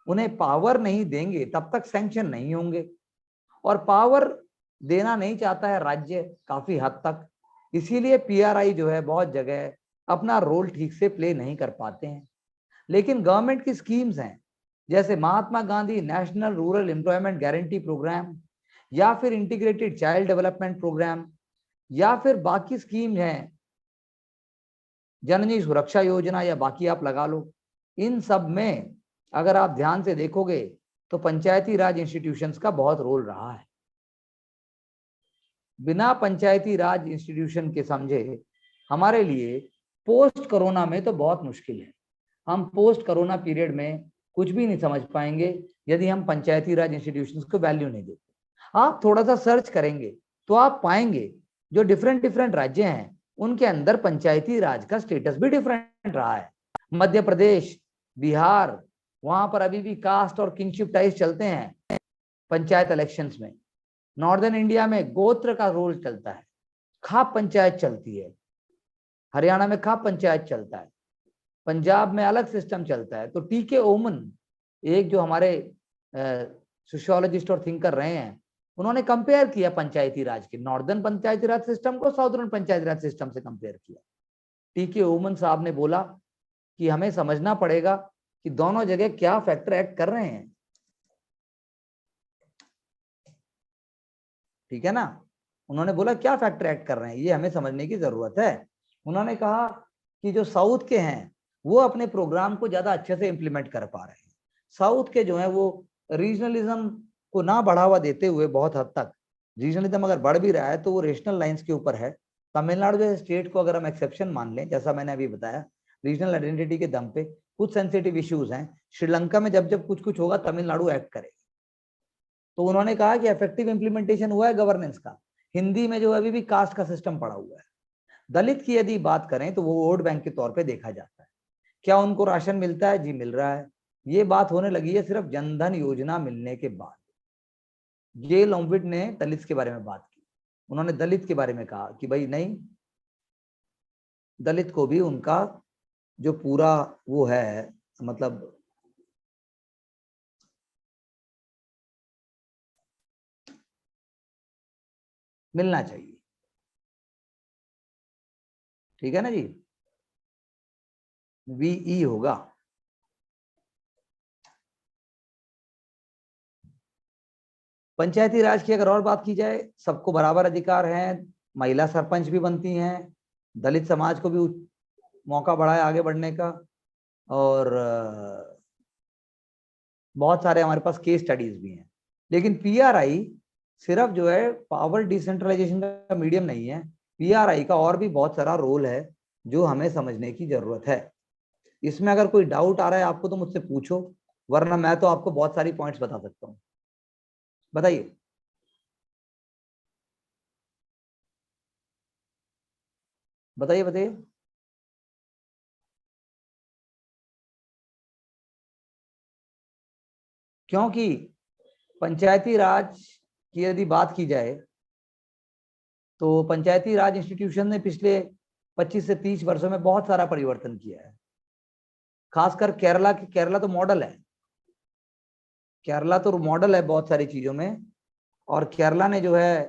उन्हें पावर नहीं देंगे तब तक सैंक्शन नहीं होंगे। और पावर देना नहीं चाहता है राज्य काफी हद तक, इसीलिए PRI जो है बहुत जगह अपना रोल ठीक से प्ले नहीं कर पाते हैं। लेकिन गवर्नमेंट की स्कीम्स हैं, जैसे Mahatma Gandhi national rural employment guarantee programme, या फिर इंटीग्रेटेड चाइल्ड डेवलपमेंट प्रोग्राम, या फिर बाकी स्कीम हैं, जननी सुरक्षा योजना, या बाकी आप लगा लो। इन सब में अगर आप ध्यान से देखोगे तो पंचायती राज इंस्टीट्यूशंस का बहुत रोल रहा है। बिना पंचायती राज इंस्टीट्यूशन के समझे हमारे लिए पोस्ट कोरोना में तो बहुत मुश्किल है। हम पोस्ट कोरोना पीरियड में कुछ भी नहीं समझ पाएंगे यदि हम पंचायती राज इंस्टीट्यूशंस को वैल्यू नहीं देते। आप थोड़ा सा सर्च करेंगे तो आप पाएंगे जो डिफरेंट राज्य हैं उनके अंदर पंचायती राज का स्टेटस भी डिफरेंट रहा है। मध्य प्रदेश, बिहार, वहां पर अभी भी कास्ट और किंगशिप टाइज चलते हैं पंचायत इलेक्शंस में। नॉर्दर्न इंडिया में गोत्र का रोल चलता है, खाप पंचायत चलती है। हरियाणा में खाप पंचायत चलता है, पंजाब में अलग सिस्टम चलता है। तो TK ओमन, एक जो हमारे सोशियोलॉजिस्ट और थिंकर रहे हैं, उन्होंने कंपेयर किया पंचायती राज के नॉर्दर्न पंचायती राज सिस्टम को साउदर्न पंचायती राज सिस्टम से कंपेयर किया। TK ओमन साहब ने बोला कि हमें समझना पड़ेगा कि दोनों जगह क्या फैक्टर एक्ट कर रहे हैं। ठीक है ना? उन्होंने बोला क्या फैक्टर एक्ट कर रहे हैं, ये हमें समझने की जरूरत है। उन्होंने कहा कि जो साउथ के हैं वो अपने प्रोग्राम को ज्यादा अच्छे से इंप्लीमेंट कर पा रहे हैं। साउथ के जो है वो रीजनलिज्म को ना बढ़ावा देते हुए बहुत हद तक, रीजनलिज्म अगर बढ़ भी रहा है तो वो रेशनल लाइंस के ऊपर है। तमिलनाडु जैसे स्टेट को अगर हम एक्सेप्शन मान लें, जैसा मैंने अभी बताया, रीजनल आइडेंटिटी के दम पे कुछ सेंसिटिव इश्यूज हैं। श्रीलंका में जब जब कुछ होगा तमिलनाडु एक्ट करेगा। तो उन्होंने कहा कि इफेक्टिव इंप्लीमेंटेशन हुआ है गवर्नेंस का। हिंदी में जो अभी भी कास्ट का सिस्टम पड़ा हुआ है। दलित की यदि बात करें तो वो वोट बैंक के तौर पे देखा जाता है। क्या उनको राशन मिलता है? जी मिल रहा है। ये बात होने लगी है सिर्फ जनधन योजना मिलने के बाद। जे लॉम्बिट ने दलित के बारे में बात की। उन्होंने दलित के बारे में कहा कि भाई नहीं, दलित को भी उनका जो पूरा वो है, मतलब मिलना चाहिए। ठीक है ना जी? VE होगा। पंचायती राज की अगर और बात की जाए, सबको बराबर अधिकार हैं, महिला सरपंच भी बनती हैं, दलित समाज को भी मौका बढ़ा है आगे बढ़ने का, और बहुत सारे हमारे पास केस स्टडीज भी हैं। लेकिन PRI सिर्फ जो है पावर डिसेंट्रलाइजेशन का मीडियम नहीं है। PRI का और भी बहुत सारा रोल है जो हमें समझने की जरूरत है। इसमें अगर कोई डाउट आ रहा है आपको तो मुझसे पूछो, वरना मैं तो आपको बहुत सारी पॉइंट्स बता सकता हूँ। बताइए। बताइए बताइए। क्योंकि पंचायती राज की यदि बात की जाए तो पंचायती राज इंस्टीट्यूशन ने पिछले 25 से 30 वर्षों में बहुत सारा परिवर्तन किया है। खासकर केरला तो मॉडल है। केरला तो मॉडल है बहुत सारी चीजों में, और केरला ने जो है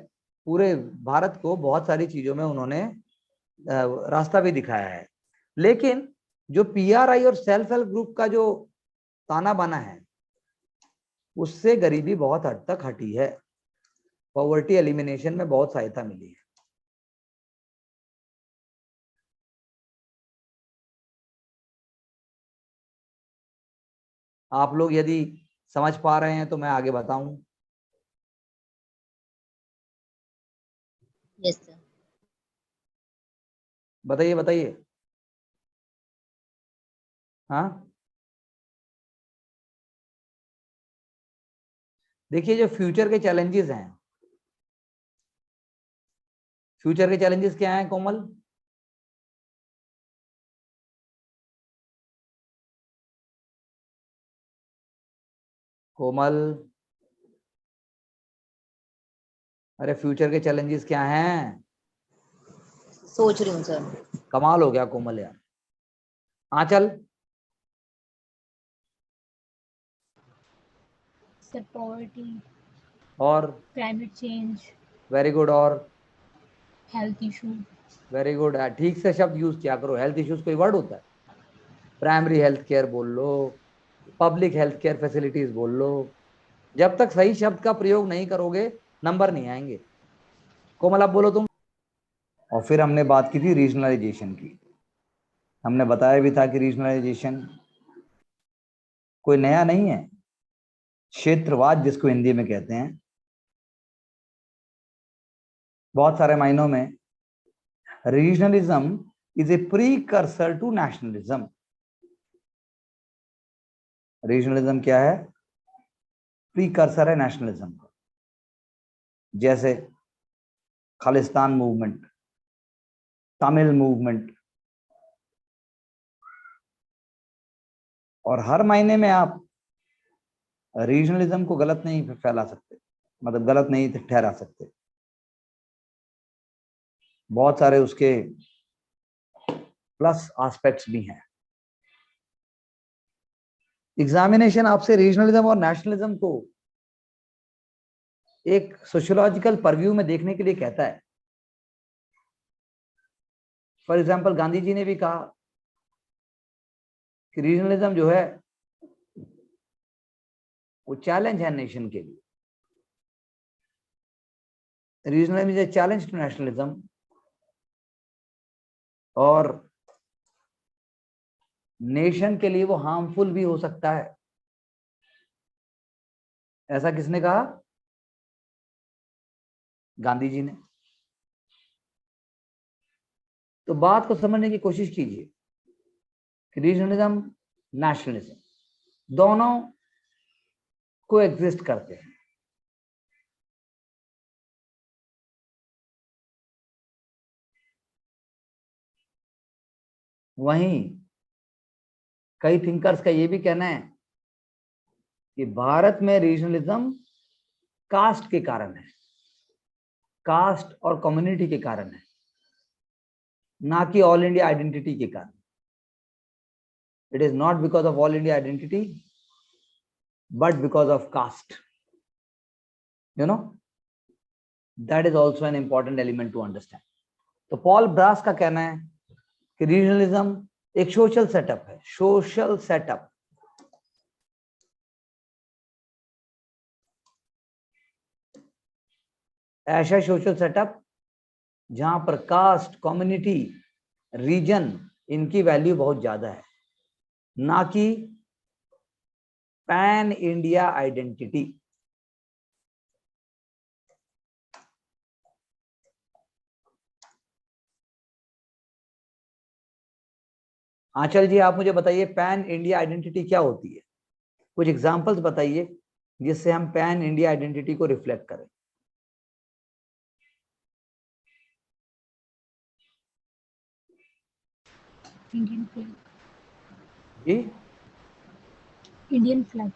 पूरे भारत को बहुत सारी चीजों में उन्होंने रास्ता भी दिखाया है। लेकिन जो PRI और सेल्फ हेल्प ग्रुप का जो ताना बाना है, उससे गरीबी बहुत हद तक हटी है। पॉवर्टी एलिमिनेशन में बहुत सहायता मिली है। आप लोग यदि समझ पा रहे हैं तो मैं आगे बताऊं। Yes sir. बताइए बताइए। हाँ, देखिए जो फ्यूचर के चैलेंजेस हैं, फ्यूचर के चैलेंजेस क्या हैं कोमल? कोमल, अरे फ्यूचर के चैलेंजेस क्या हैं? सोच रही हूँ सर। कमाल हो गया कोमल यार। आंचल? सर पॉवर्टी, और? Climate change, very good. और? Health issue. Very good. ठीक से शब्द यूज किया करो। हेल्थ इश्यूज कोई वर्ड होता है? प्राइमरी हेल्थ केयर बोल लो, पब्लिक हेल्थ केयर फैसिलिटीज बोल लो। जब तक सही शब्द का प्रयोग नहीं करोगे नंबर नहीं आएंगे। कोमल आप बोलो तुम। और फिर हमने बात की थी रीजनलाइजेशन की। हमने बताया भी था कि रीजनलाइजेशन कोई नया नहीं है। क्षेत्रवाद जिसको हिंदी में कहते हैं, बहुत सारे मायनों में regionalism is a precursor to nationalism. Regionalism क्या है? प्रीकर्सर है नेशनलिज्म का। जैसे खालिस्तान मूवमेंट, तमिल मूवमेंट, और हर मायने में आप रीजनलिज्म को गलत नहीं फैला सकते, मतलब गलत नहीं ठहरा सकते। बहुत सारे उसके प्लस एस्पेक्ट्स भी हैं। एग्जामिनेशन आपसे रीजनलिज्म और नेशनलिज्म को एक सोशियोलॉजिकल परव्यू में देखने के लिए कहता है। फॉर एग्जाम्पल गांधी जी ने भी कहा कि रीजनलिज्म जो है वो चैलेंज है नेशन के लिए। Regionalism is a challenge to nationalism, और नेशन के लिए वो हार्मफुल भी हो सकता है। ऐसा किसने कहा? गांधी जी ने। तो बात को समझने की कोशिश कीजिए कि रीजनलिज्म, नेशनलिज्म दोनों को एग्जिस्ट करते हैं। वहीं कई थिंकर्स का यह भी कहना है कि भारत में रीजनलिज्म कास्ट के कारण है, कास्ट और कम्युनिटी के कारण है, ना कि ऑल इंडिया आइडेंटिटी के कारण। It is not because of all India identity but because of caste. You know, that is also an important element to understand. तो पॉल ब्रास का कहना है कि रीजनलिज्म एक सोशल सेटअप है, सोशल सेटअप। ऐसा सोशल सेटअप जहां पर कास्ट, कम्युनिटी, रीजन, इनकी वैल्यू बहुत ज्यादा है, ना कि pan India identity. Aanchal ji आप मुझे बताइए पैन इंडिया आइडेंटिटी क्या होती है? कुछ एग्जांपल्स बताइए जिससे हम पैन इंडिया आइडेंटिटी को रिफ्लेक्ट करें। Indian flag. जी, Indian flag.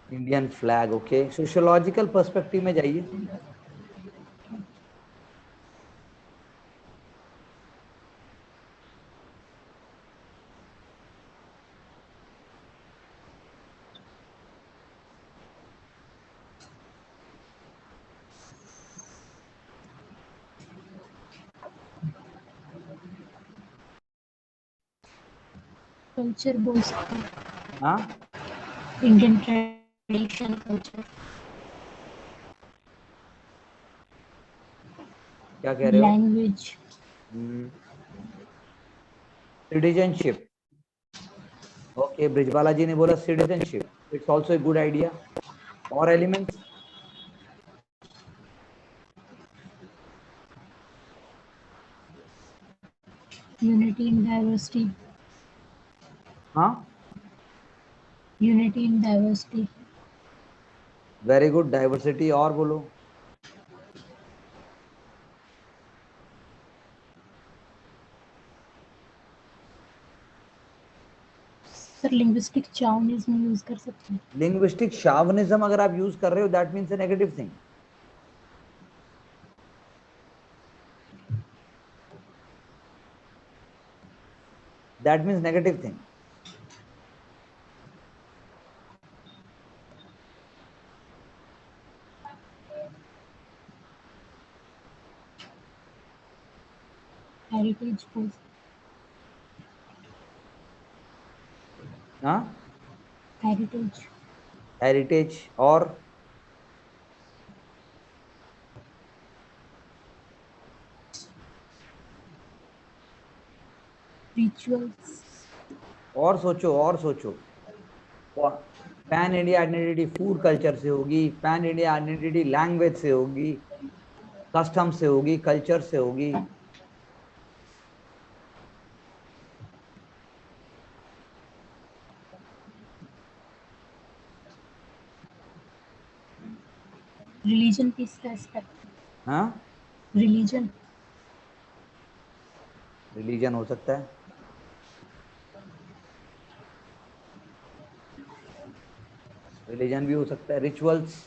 Indian flag. Okay, sociological perspective में जाइए। कल्चर बोल सकते हैं, हाँ, इंडियन ट्रेडिशन कल्चर। क्या कह रहे हो? Language. Citizenship. Okay, Brijbala ji ने बोला citizenship, it's also a good idea. और एलिमेंट्स? Unity in diversity. हाँ, unity in diversity. Very good, diversity. और बोलो। सर लिंग्विस्टिक चाउनिज्म यूज कर सकते हैं। लिंग्विस्टिक शावनिज्म अगर आप यूज कर रहे हो, that means A negative thing. That means negative thing. Heritage बोल। हाँ, हेरिटेज। हेरिटेज। और रिचुअल्स। और सोचो, और सोचो। Pan India identity food culture से होगी, पैन इंडिया आइडेंटिटी लैंग्वेज से होगी, कस्टम से होगी, कल्चर से होगी। रिलीजन की इसका एस्पेक्ट। हाँ, रिलीजन। रिलीजन हो सकता है। रिलीजन भी हो सकता है। रिचुअल्स।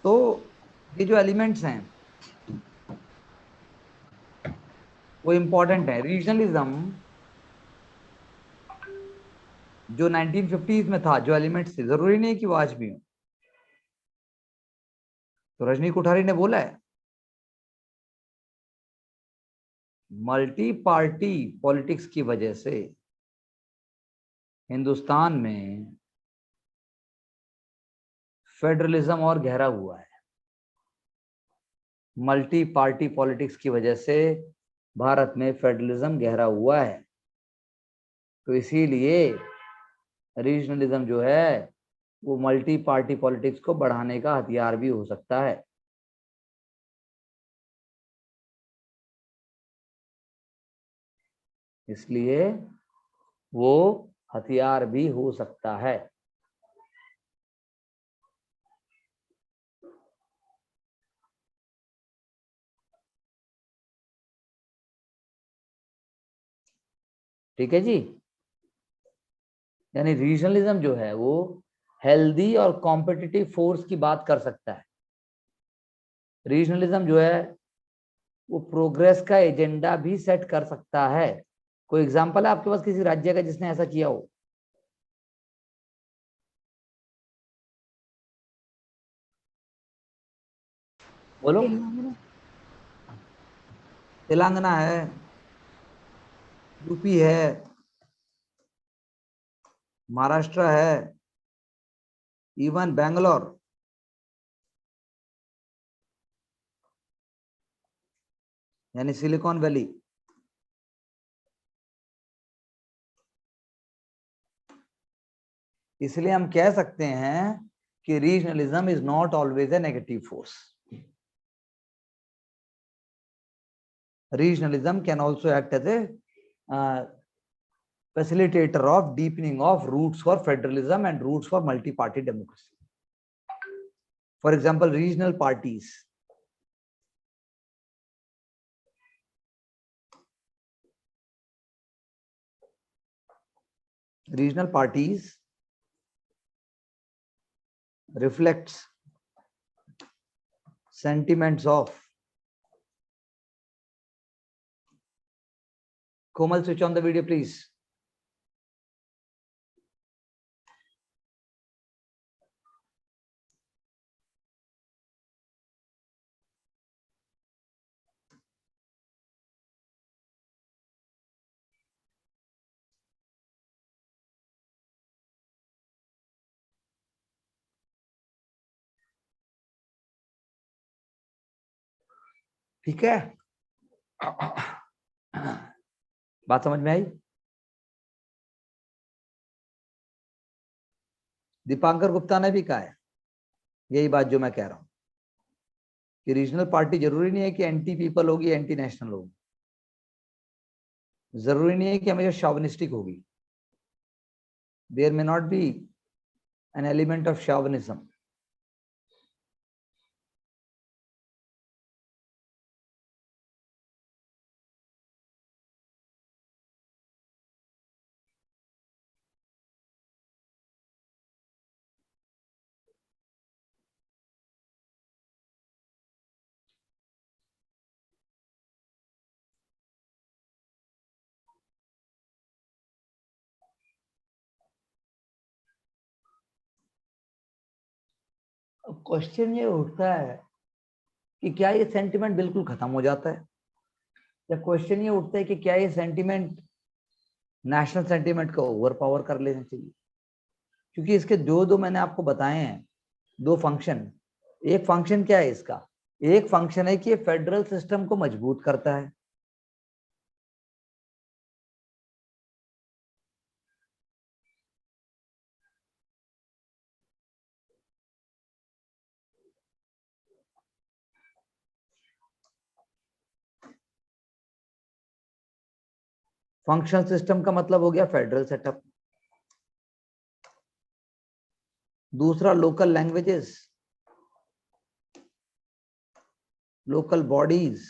तो ये जो एलिमेंट्स हैं वो इंपॉर्टेंट है। रीजनलिज्म जो 1950s में था, जो एलिमेंट्स थे, जरूरी नहीं है कि वो आज भी हो। तो रजनी कोठारी ने बोला है, मल्टी पार्टी पॉलिटिक्स की वजह से हिंदुस्तान में फेडरलिज्म और गहरा हुआ है। मल्टी पार्टी पॉलिटिक्स की वजह से भारत में फेडरलिज्म गहरा हुआ है। तो इसीलिए रीजनलिज्म जो है वो मल्टी पार्टी पॉलिटिक्स को बढ़ाने का हथियार भी हो सकता है। इसलिए वो हथियार भी हो सकता है। ठीक है जी। यानी रीजनलिज्म जो है वो हेल्दी और कॉम्पिटिटिव फोर्स की बात कर सकता है। रीजनलिज्म जो है वो प्रोग्रेस का एजेंडा भी सेट कर सकता है। कोई एग्जांपल है आपके पास किसी राज्य का जिसने ऐसा किया हो? बोलो। तेलंगाना। तेलंगाना है, यूपी है, महाराष्ट्र है, इवन बैंगलोर, यानी सिलिकॉन वैली। इसलिए हम कह सकते हैं कि regionalism is not always a negative force. Regionalism can also act as a facilitator of deepening of roots for federalism and roots for multi-party democracy. For example, regional parties. Regional parties reflects sentiments of. Komal, switch on the video, please. ठीक है, बात समझ में आई? दीपांकर गुप्ता ने भी कहा है यही बात जो मैं कह रहा हूं कि रीजनल पार्टी जरूरी नहीं है कि एंटी पीपल होगी, एंटी नेशनल होगी, जरूरी नहीं है कि हमेशा शॉविनिस्टिक होगी. There may not be an element of chauvinism. Question ये उठता है कि क्या ये सेंटिमेंट बिल्कुल खत्म हो जाता है, या क्वेश्चन ये उठता है कि क्या ये सेंटिमेंट नेशनल सेंटिमेंट को ओवर पावर कर लेना चाहिए. क्योंकि इसके जो दो मैंने आपको बताए हैं दो फंक्शन, एक फंक्शन क्या है इसका, एक फंक्शन है कि ये फेडरल सिस्टम को मजबूत करता है, फंक्शनल सिस्टम का मतलब हो गया फेडरल सेटअप. दूसरा लोकल लैंग्वेजेस, लोकल बॉडीज,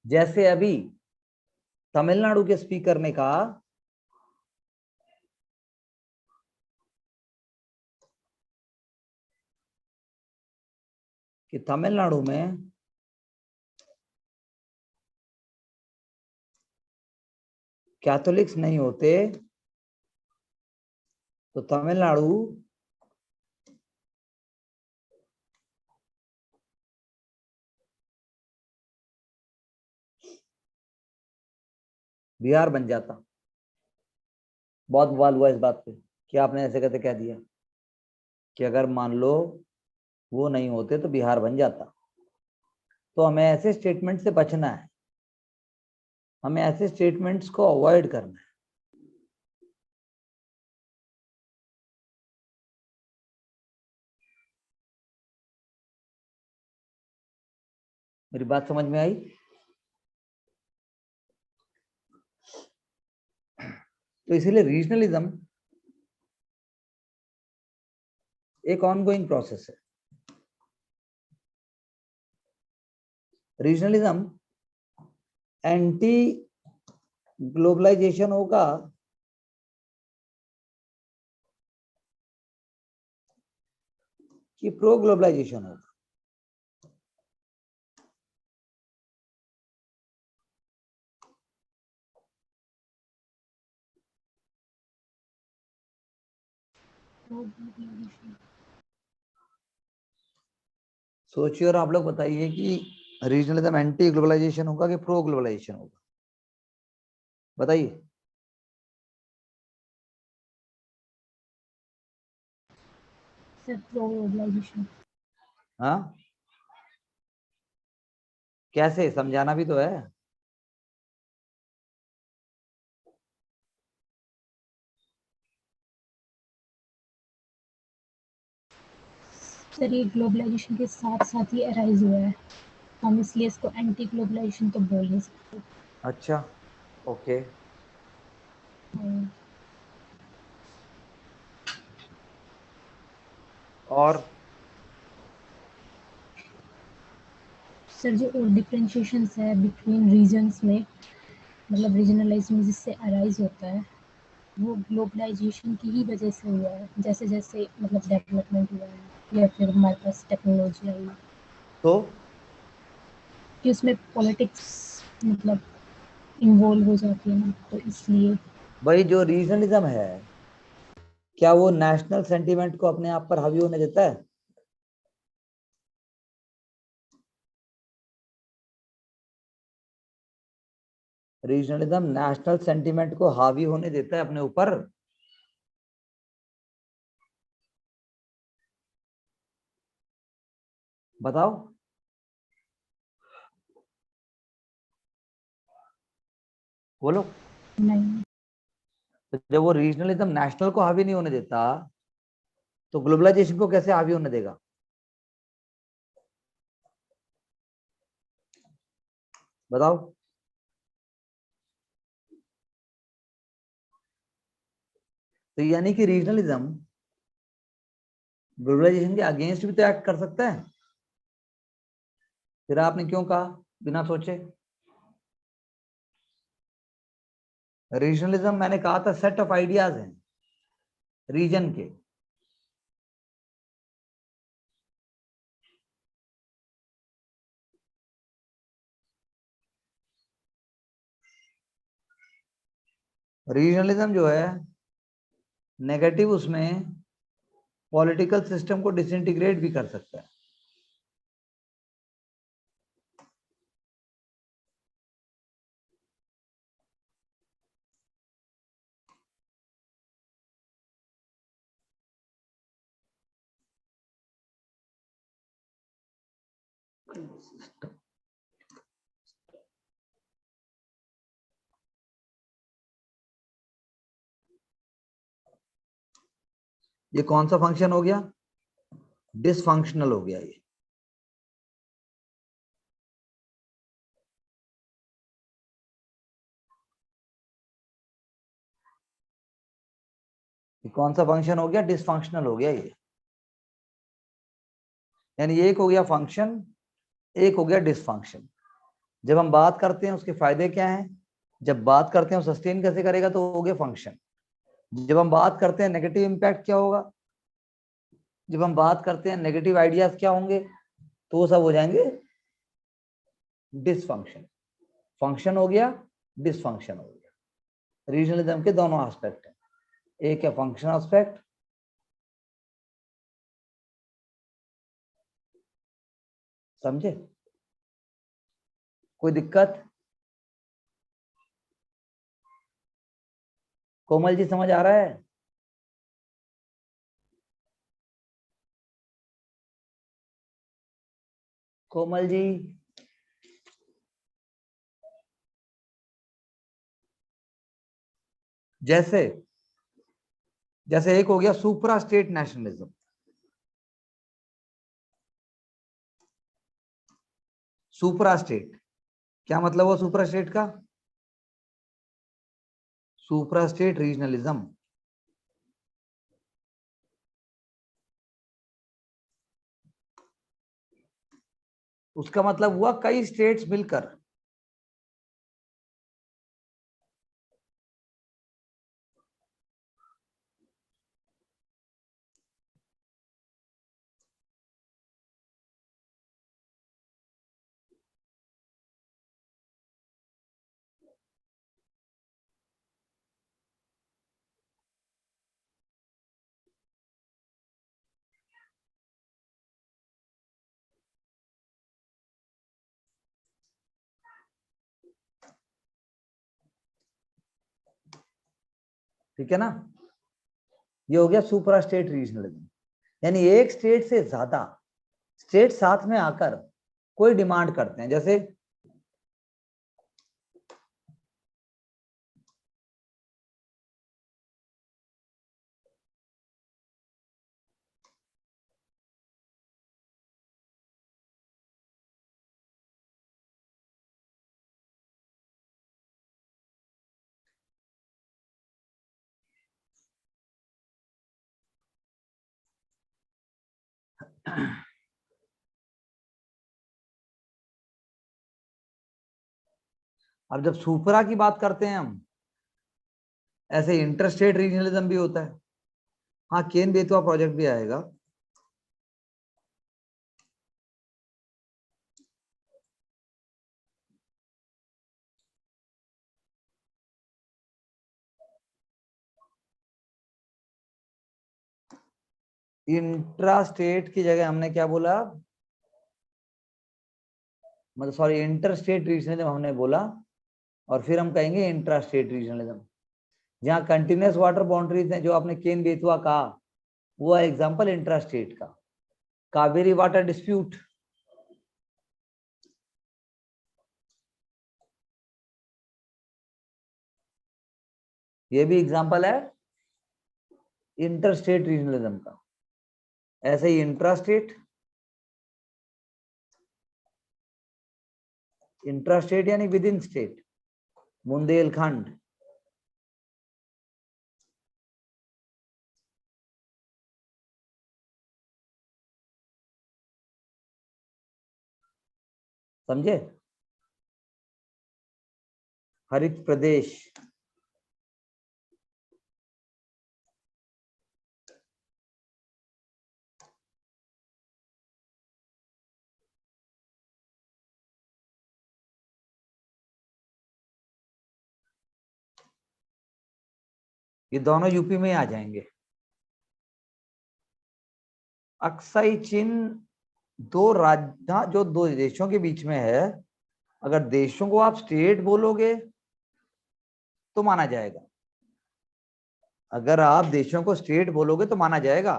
जैसे अभी तमिलनाडु के स्पीकर ने कहा कि तमिलनाडु में कैथोलिक्स नहीं होते तो तमिलनाडु बिहार बन जाता. बहुत बवाल हुआ इस बात पे कि आपने ऐसे कहते कह दिया कि अगर मान लो वो नहीं होते तो बिहार बन जाता. तो हमें ऐसे स्टेटमेंट से बचना है, हमें ऐसे स्टेटमेंट्स को अवॉइड करना है. मेरी बात समझ में आई? तो इसीलिए रीजनलिज्म एक ऑनगोइंग प्रोसेस है. रीजनलिज्म एंटी ग्लोबलाइजेशन होगा कि प्रो ग्लोबलाइजेशन होगा. सोचिए और आप लोग बताइए कि रीजनलिज्म एंटी ग्लोबलाइजेशन होगा कि प्रो ग्लोबलाइजेशन होगा, बताइए. Sir pro globalization. हाँ, कैसे समझाना भी तो है. सर ये ग्लोबलाइजेशन के साथ साथ ही अराइज हुआ है, हम इसलिए इसको एंटी ग्लोबलाइजेशन तो बोल नहीं सकते. अच्छा, ओके. और सर जो डिफरेंशिएशंस है बिटवीन रीजन्स में, मतलब रीजनलाइजेशन जिससे अराइज होता है वो ग्लोबलाइजेशन की ही वजह से हुआ है, जैसे जैसे मतलब डेवलपमेंट हुआ है या फिर हमारे पास टेक्नोलॉजी आई तो कि उसमें पॉलिटिक्स मतलब इन्वॉल्व हो जाती है ना, तो इसलिए। भाई जो रीजनलिज्म है, क्या वो नेशनल सेंटीमेंट को अपने आप पर हावी होने देता है? रीजनलिज्म नेशनल सेंटीमेंट को हावी होने देता है अपने ऊपर? बताओ। बोलो। नहीं। तो जब वो रीजनलिज्म नेशनल को हावी नहीं होने देता, तो ग्लोबलाइजेशन को कैसे हावी होने देगा? बताओ। तो यानी कि रीजनलिज्म ग्लोबलाइजेशन के अगेंस्ट भी तो एक्ट कर सकता है। फिर आपने क्यों कहा बिना सोचे? रीजनलिज्म मैंने कहा था सेट ऑफ आइडियाज हैं रीजन के। रीजनलिज्म जो है नेगेटिव, उसमें पॉलिटिकल सिस्टम को डिसइंटीग्रेट भी कर सकता है। ये कौन सा फंक्शन हो गया? डिसफंक्शनल हो गया ये कौन सा फंक्शन हो गया? डिसफंक्शनल हो गया ये। यानी एक हो गया फंक्शन, एक हो गया डिसफंक्शन। जब हम बात करते हैं उसके फायदे क्या हैं, जब बात करते हैं सस्टेन कैसे करेगा, तो हो गया फंक्शन। जब हम बात करते हैं नेगेटिव इम्पैक्ट क्या होगा, जब हम बात करते हैं नेगेटिव आइडियाज क्या होंगे, तो वो सब हो जाएंगे डिसफंक्शन। फंक्शन हो गया, डिसफंक्शन हो गया। रीजनलिज्म के दोनों एस्पेक्ट हैं, एक है फंक्शन एस्पेक्ट, समझे? कोई दिक्कत? कोमल जी समझ आ रहा है? कोमल जी। जैसे जैसे एक हो गया सुपरा स्टेट नेशनलिज्म। सुपरा स्टेट क्या मतलब हुआ सुपरा स्टेट का? सुपरा स्टेट रीजनलिज्म। उसका मतलब हुआ कई स्टेट्स मिलकर ठीक है ना? ये हो गया सुपरा स्टेट रीजनलिज्म। यानी एक स्टेट से ज्यादा स्टेट साथ में आकर कोई डिमांड करते हैं। जैसे अब जब सुपरा की बात करते हैं हम, ऐसे इंटर स्टेट रीजनलिज्म भी होता है। हाँ, केन बेतवा प्रोजेक्ट भी आएगा। इंट्रा स्टेट की जगह हमने क्या बोला, मतलब सॉरी, इंटर स्टेट रीजनलिज्म हमने बोला, और फिर हम कहेंगे इंट्रा स्टेट रीजनलिज्म। जहां कंटिन्यूस वाटर बाउंड्रीज हैं, जो आपने केन बेतवा कहा, वो है एग्जांपल इंट्रा स्टेट का। कावेरी वाटर डिस्प्यूट, ये भी एग्जांपल है इंटर स्टेट रीजनलिज्म का। ऐसे ही इंट्रा स्टेट, इंट्रा स्टेट यानी विद इन स्टेट, बुंदेलखंड। समझे? हरित प्रदेश, ये दोनों यूपी में आ जाएंगे। अक्साई चिन्ह दो राज्य, जो दो देशों के बीच में है, अगर देशों को आप स्टेट बोलोगे तो माना जाएगा। अगर आप देशों को स्टेट बोलोगे तो माना जाएगा,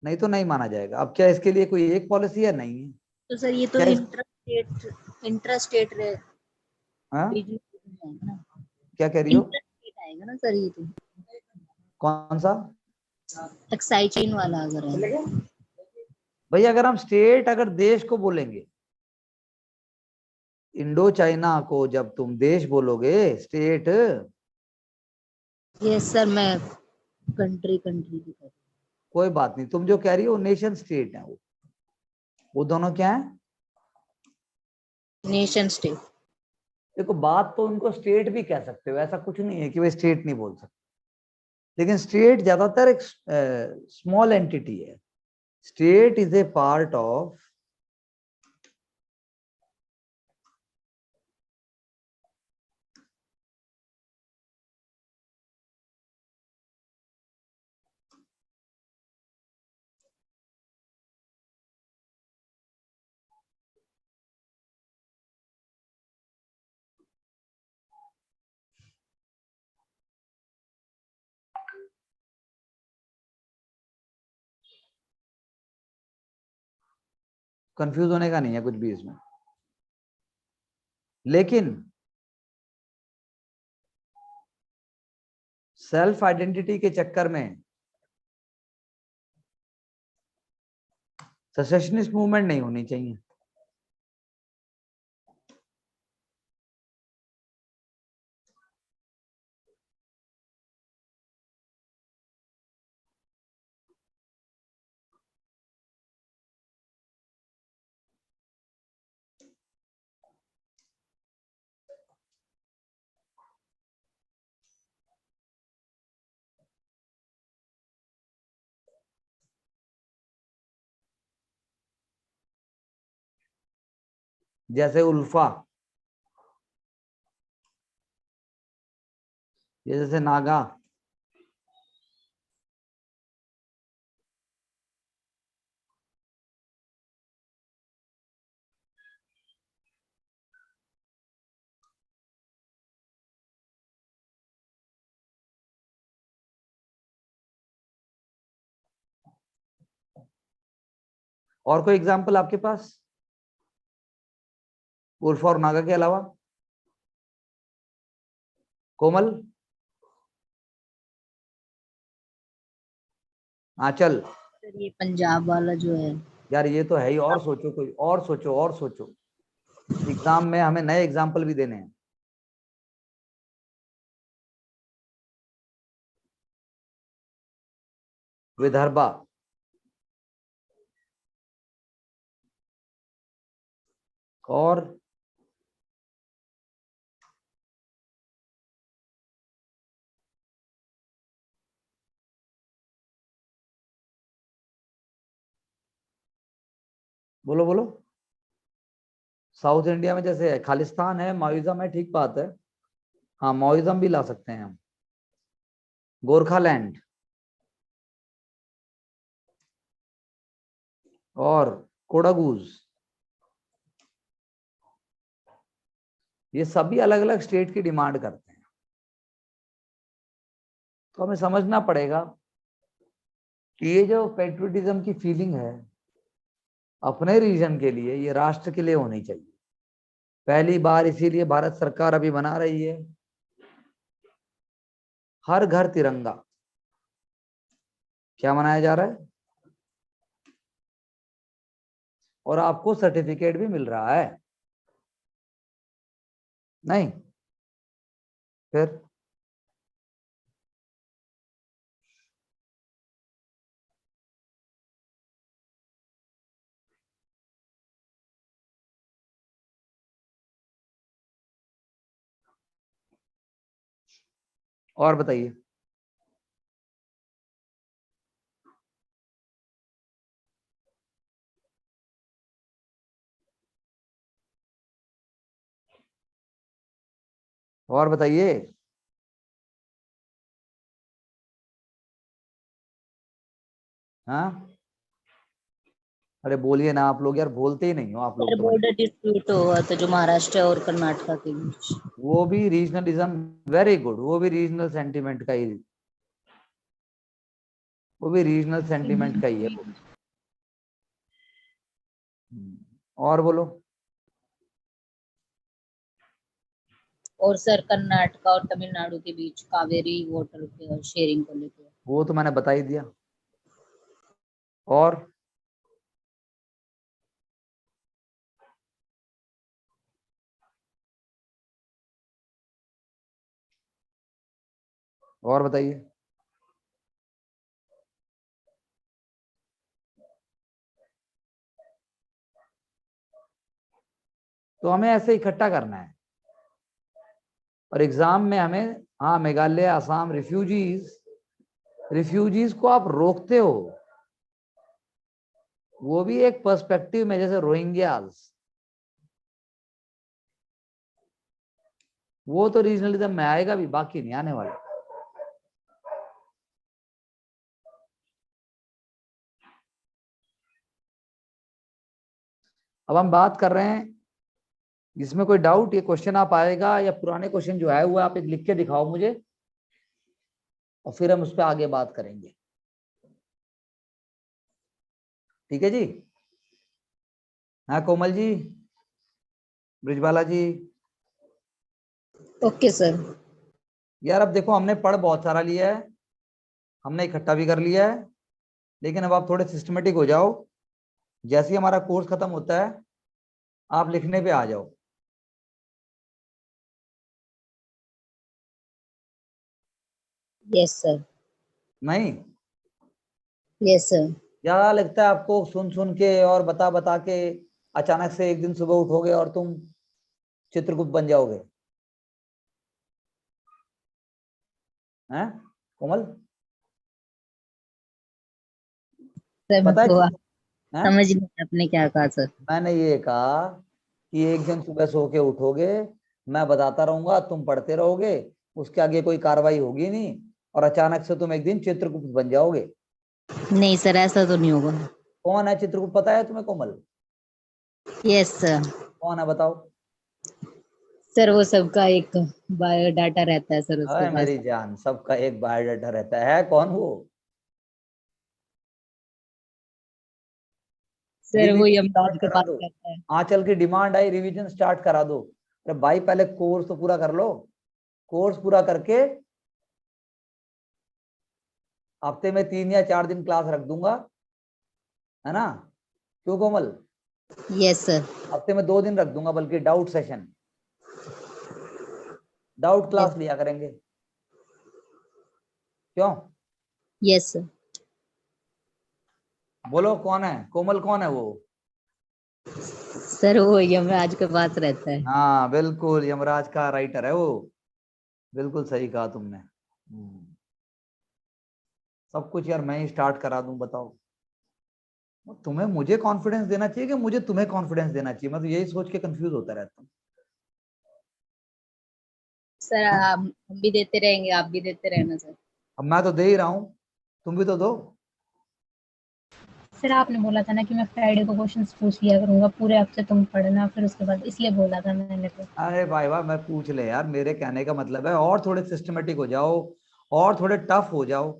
नहीं तो नहीं माना जाएगा। अब क्या इसके लिए कोई एक पॉलिसी है? नहीं है। तो सर ये तो क्या इंट्रा स्टेट हाँ? आएगा ना, क्या कह रही हो? इंट्रा स्टेट आएगा ना सर ये तो, कौन सा? एक्साई चेन वाला अगर है। भाई अगर हम स्टेट, अगर देश को बोलेंगे, इंडो चाइना को जब तुम देश बोलोगे स्टेट, यस सर, मैं कंट्री कंट्री की कर कोई बात नहीं। तुम जो कह रही हो नेशन स्टेट है, वो दोनों क्या है? Nation state. देखो, बात तो उनको स्टेट भी कह सकते हो, ऐसा कुछ नहीं है कि वे स्टेट नहीं बोल सकते, लेकिन स्टेट ज्यादातर एक स्मॉल एंटिटी है। State is a part of confuse होने का नहीं है कुछ भी इसमें, लेकिन सेल्फ आइडेंटिटी के चक्कर में सेसेशनिस्ट मूवमेंट नहीं होनी चाहिए। जैसे उल्फा, ये जैसे नागा, और कोई एग्जांपल आपके पास उल्फा और नागा के अलावा? कोमल, आंचल? सर ये पंजाब वाला जो है। यार ये तो है ही, और सोचो, कोई और सोचो, और सोचो। एग्जाम में हमें नए एग्जाम्पल भी देने हैं। विदर्भा, और बोलो बोलो। साउथ इंडिया में जैसे है, खालिस्तान है, माओइज्म है, ठीक बात है। हाँ, माओइज्म भी ला सकते हैं हम। गोरखालैंड और कोडागूज, ये सभी अलग अलग स्टेट की डिमांड करते हैं। तो हमें समझना पड़ेगा कि ये जो पेट्रियटिज्म की फीलिंग है अपने रीजन के लिए, ये राष्ट्र के लिए होनी चाहिए। पहली बार इसीलिए भारत सरकार अभी बना रही है हर घर तिरंगा। क्या मनाया जा रहा है? और आपको सर्टिफिकेट भी मिल रहा है। नहीं फिर और बताइए। और बताइए। हाँ, अरे बोलिए ना आप लोग, यार बोलते ही नहीं हो आप लोग सर तो बड़े। बॉर्डर डिस्प्यूट हुआ था जो महाराष्ट्र और कर्नाटक के बीच। वो भी रीजनलिज्म, वेरी गुड, वो भी रीजनल सेंटिमेंट का ही, वो भी रीजनल सेंटिमेंट का ही है वो। और बोलो। और सर कर्नाटक और तमिलनाडु के बीच कावेरी वाटर शेयरिंग को लेकर। वो तो मैंने बता ही दिया। और और बताइए। तो हमें ऐसे इकट्ठा करना है और एग्जाम में हमें, हाँ मेघालय, आसाम, रिफ्यूजीज, रिफ्यूजीज को आप रोकते हो, वो भी एक पर्सपेक्टिव में, जैसे रोहिंग्यास, वो तो रीजनलिज्म में आएगा भी, बाकी नहीं आने वाला। अब हम बात कर रहे हैं, इसमें कोई डाउट, ये क्वेश्चन आप आएगा या पुराने क्वेश्चन जो आए हुए आप एक लिख के दिखाओ मुझे, और फिर हम उस पर आगे बात करेंगे। ठीक है जी। हाँ कोमल जी, ब्रिजबाला जी। Okay sir. यार अब देखो, हमने पढ़ बहुत सारा लिया है, हमने इकट्ठा भी कर लिया है, लेकिन अब आप थोड़े सिस्टमेटिक हो जाओ। जैसे ही हमारा कोर्स खत्म होता है आप लिखने पे आ जाओ। Yes sir. नहीं, यस सर। क्या लगता है आपको, सुन सुन के और बता बता के अचानक से एक दिन सुबह उठोगे और तुम चित्रगुप्त बन जाओगे? हैं कोमल? सर पता है मेरे को क्यों? हैं? समझ नहीं आपने क्या कहा सर। मैंने ये कहा कि एक दिन सुबह सो के उठोगे, मैं बताता रहूंगा, तुम पढ़ते रहोगे, उसके आगे कोई कार्रवाई होगी नहीं, और अचानक से तुम एक दिन चित्रगुप्त बन जाओगे। नहीं सर ऐसा तो नहीं होगा। कौन है चित्रगुप्त, पता है तुम्हें कोमल? Yes sir. कौन है बताओ? सर वो सबका एक बायोडाटा रहता है सर उसके हाय पास। मेरी जान, सबका एक बायोडाटा रहता है, कौन वो? सर वो रिवीजन यमराज स्टार्ट के करा पास दो। रहता है। आंचल की डिमांड आई, रिवीजन स्टार्ट करा दो। अरे भाई पहले कोर्स तो पूरा कर लो। कोर्स पूरा करके हफ्ते में 3 या 4 दिन क्लास रख दूंगा, है ना? क्यों कोमल? Yes sir. हफ्ते में 2 दिन रख दूंगा, बल्कि डाउट सेशन, डाउट क्लास लिया करेंगे। क्यों? Yes sir. बोलो कौन है कोमल, कौन है वो? सर वो यमराज के पास रहता है। हाँ बिल्कुल, यमराज का राइटर है वो। बिल्कुल सही कहा तुमने। सब कुछ यार मैं ही स्टार्ट करा दूं, बताओ। तुम्हें मुझे कॉन्फिडेंस देना चाहिए कि मुझे तुम्हें कॉन्फिडेंस देना चाहिए? मैं तो यही सोच के कंफ्यूज होता रहता हूँ। सर हम भी देते रहेंगे, आप भी देते रहना सर। अब मैं तो दे ही रहा हूँ, तुम भी तो दो। सर आपने बोला था ना कि मैं फ्राइडे को क्वेश्चंस पूछ लिया करूंगा, पूरे हफ्ते तुम पढ़ना, फिर उसके बाद इसलिए बोला था मैंने तो। अरे भाई वाह, मैं पूछ ले यार, मेरे कहने का मतलब है और थोड़े सिस्टमेटिक हो जाओ और थोड़े टफ हो जाओ।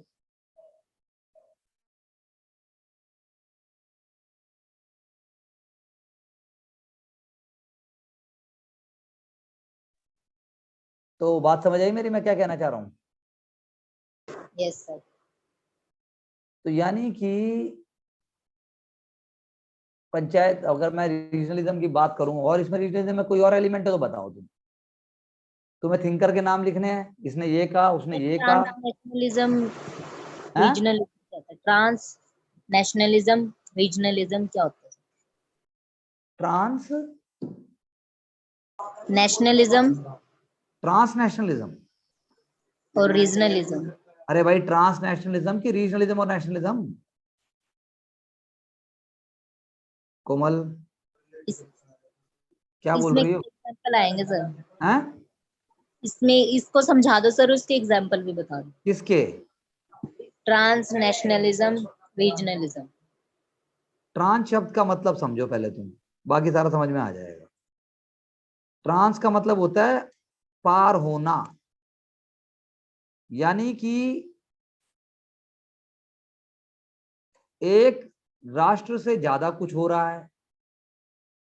तो बात समझ आई मेरी, मैं क्या कहना चाह रहा हूँ? Yes sir. तो यानी कि पंचायत, अगर मैं रीजनलिज्म की बात करूं और इसमें रीजनलिज्म में कोई और एलिमेंट है तो बताओ तुम। तुम्हें थिंकर के नाम लिखने हैं, इसने ये कहा उसने ये कहा। ट्रांस नेशनलिज्म हैं? रीजनलिज्म क्या होता है? ट्रांस नेशनलिज्म रीजनलिज्म क्या होता है? Trans nationalism transnationalism. और रीजनलिज्म। अरे भाई, ट्रांसनेशनलिज्म की रीजनलिज्म और नेशनलिज्म। कोमल, इस, क्या बोल इसमें रही हो? एग्जांपल आएंगे सर। हैं? इसमें इसको समझा दो सर, उसके एग्जांपल भी बता दो। किसके? Trans nationalism regionalism. ट्रांस शब्द का मतलब समझो पहले तुम, बाकी सारा समझ में आ जाएगा। ट्रांस का मतलब होता है पार होना, यानी कि एक राष्ट्र से ज्यादा कुछ हो रहा है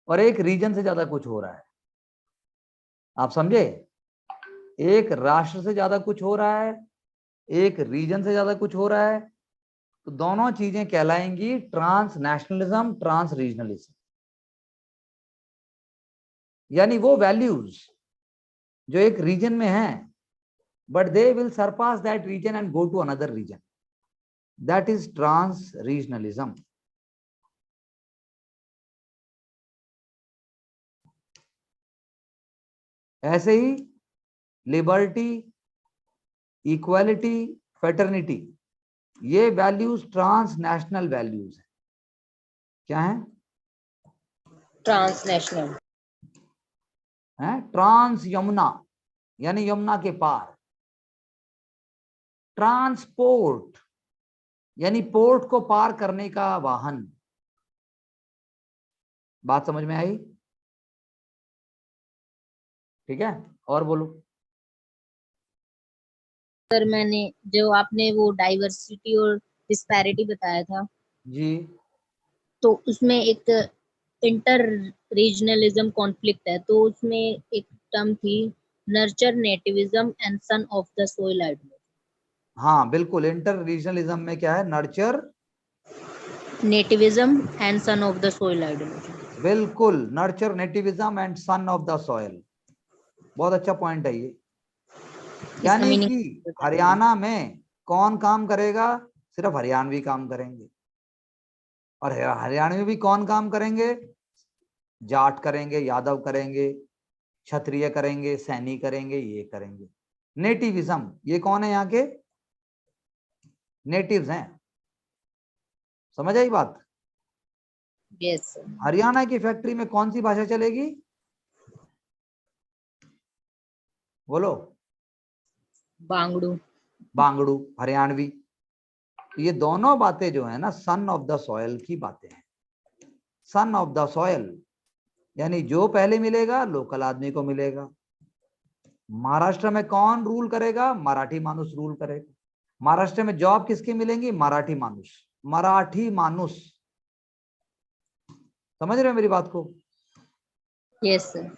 और एक रीजन से ज्यादा कुछ हो रहा है। आप समझे? एक राष्ट्र से ज्यादा कुछ हो रहा है, एक रीजन से ज्यादा कुछ हो रहा है, तो दोनों चीजें कहलाएंगी ट्रांस नेशनलिज्म, ट्रांस रीजनलिज्म। यानी वो वैल्यूज जो एक रीजन में हैं, but they will surpass that region and go to another region, that is trans regionalism. ऐसे ही लिबर्टी, इक्वालिटी, फेटर्निटी, ये वैल्यूज ट्रांस नेशनल वैल्यूज है। क्या है? ट्रांसनेशनल। है ट्रांस यमुना, यानी यमुना के पार। ट्रांसपोर्ट, यानी पोर्ट को पार करने का वाहन। बात समझ में आई? ठीक है, और बोलो। सर मैंने जो आपने वो डाइवर्सिटी और डिस्पैरिटी बताया था, जी। तो उसमें एक इंटर रीजनलिज्म कॉन्फ्लिक्ट है, तो उसमें एक टर्म थी nurture nativism and son of the soil ideology. हाँ बिल्कुल, इंटर रीजनलिज्म में क्या है? Nurture nativism and son of the soil ideology. बिल्कुल, nurture nativism and son of the soil. बहुत अच्छा पॉइंट है ये। इसका यानी मीनिंग कि बताइए। हरियाणा में कौन काम करेगा? सिर्फ हरियाणवी काम करेंगे। और हरियाणा में भी कौन काम करेंगे? जाट करेंगे, यादव करेंगे, क्षत्रिय करेंगे, सैनी करेंगे, ये करेंगे। नेटिविज्म, ये कौन है? यहाँ के नेटिव्स हैं। समझ आई बात? Yes sir. हरियाणा की फैक्ट्री में कौन सी भाषा चलेगी? बोलो। बांगड़ू। बांगड़ू, हरियाणवी। ये दोनों बातें जो है ना, सन ऑफ द सॉयल की बातें हैं। सन ऑफ द सॉयल, यानी जो पहले मिलेगा लोकल आदमी को मिलेगा। महाराष्ट्र में कौन रूल करेगा? मराठी मानुस रूल करेगा। महाराष्ट्र में जॉब किसकी मिलेंगी? मराठी मानुस। मराठी मानुस। समझ रहे हो मेरी बात को? Yes sir.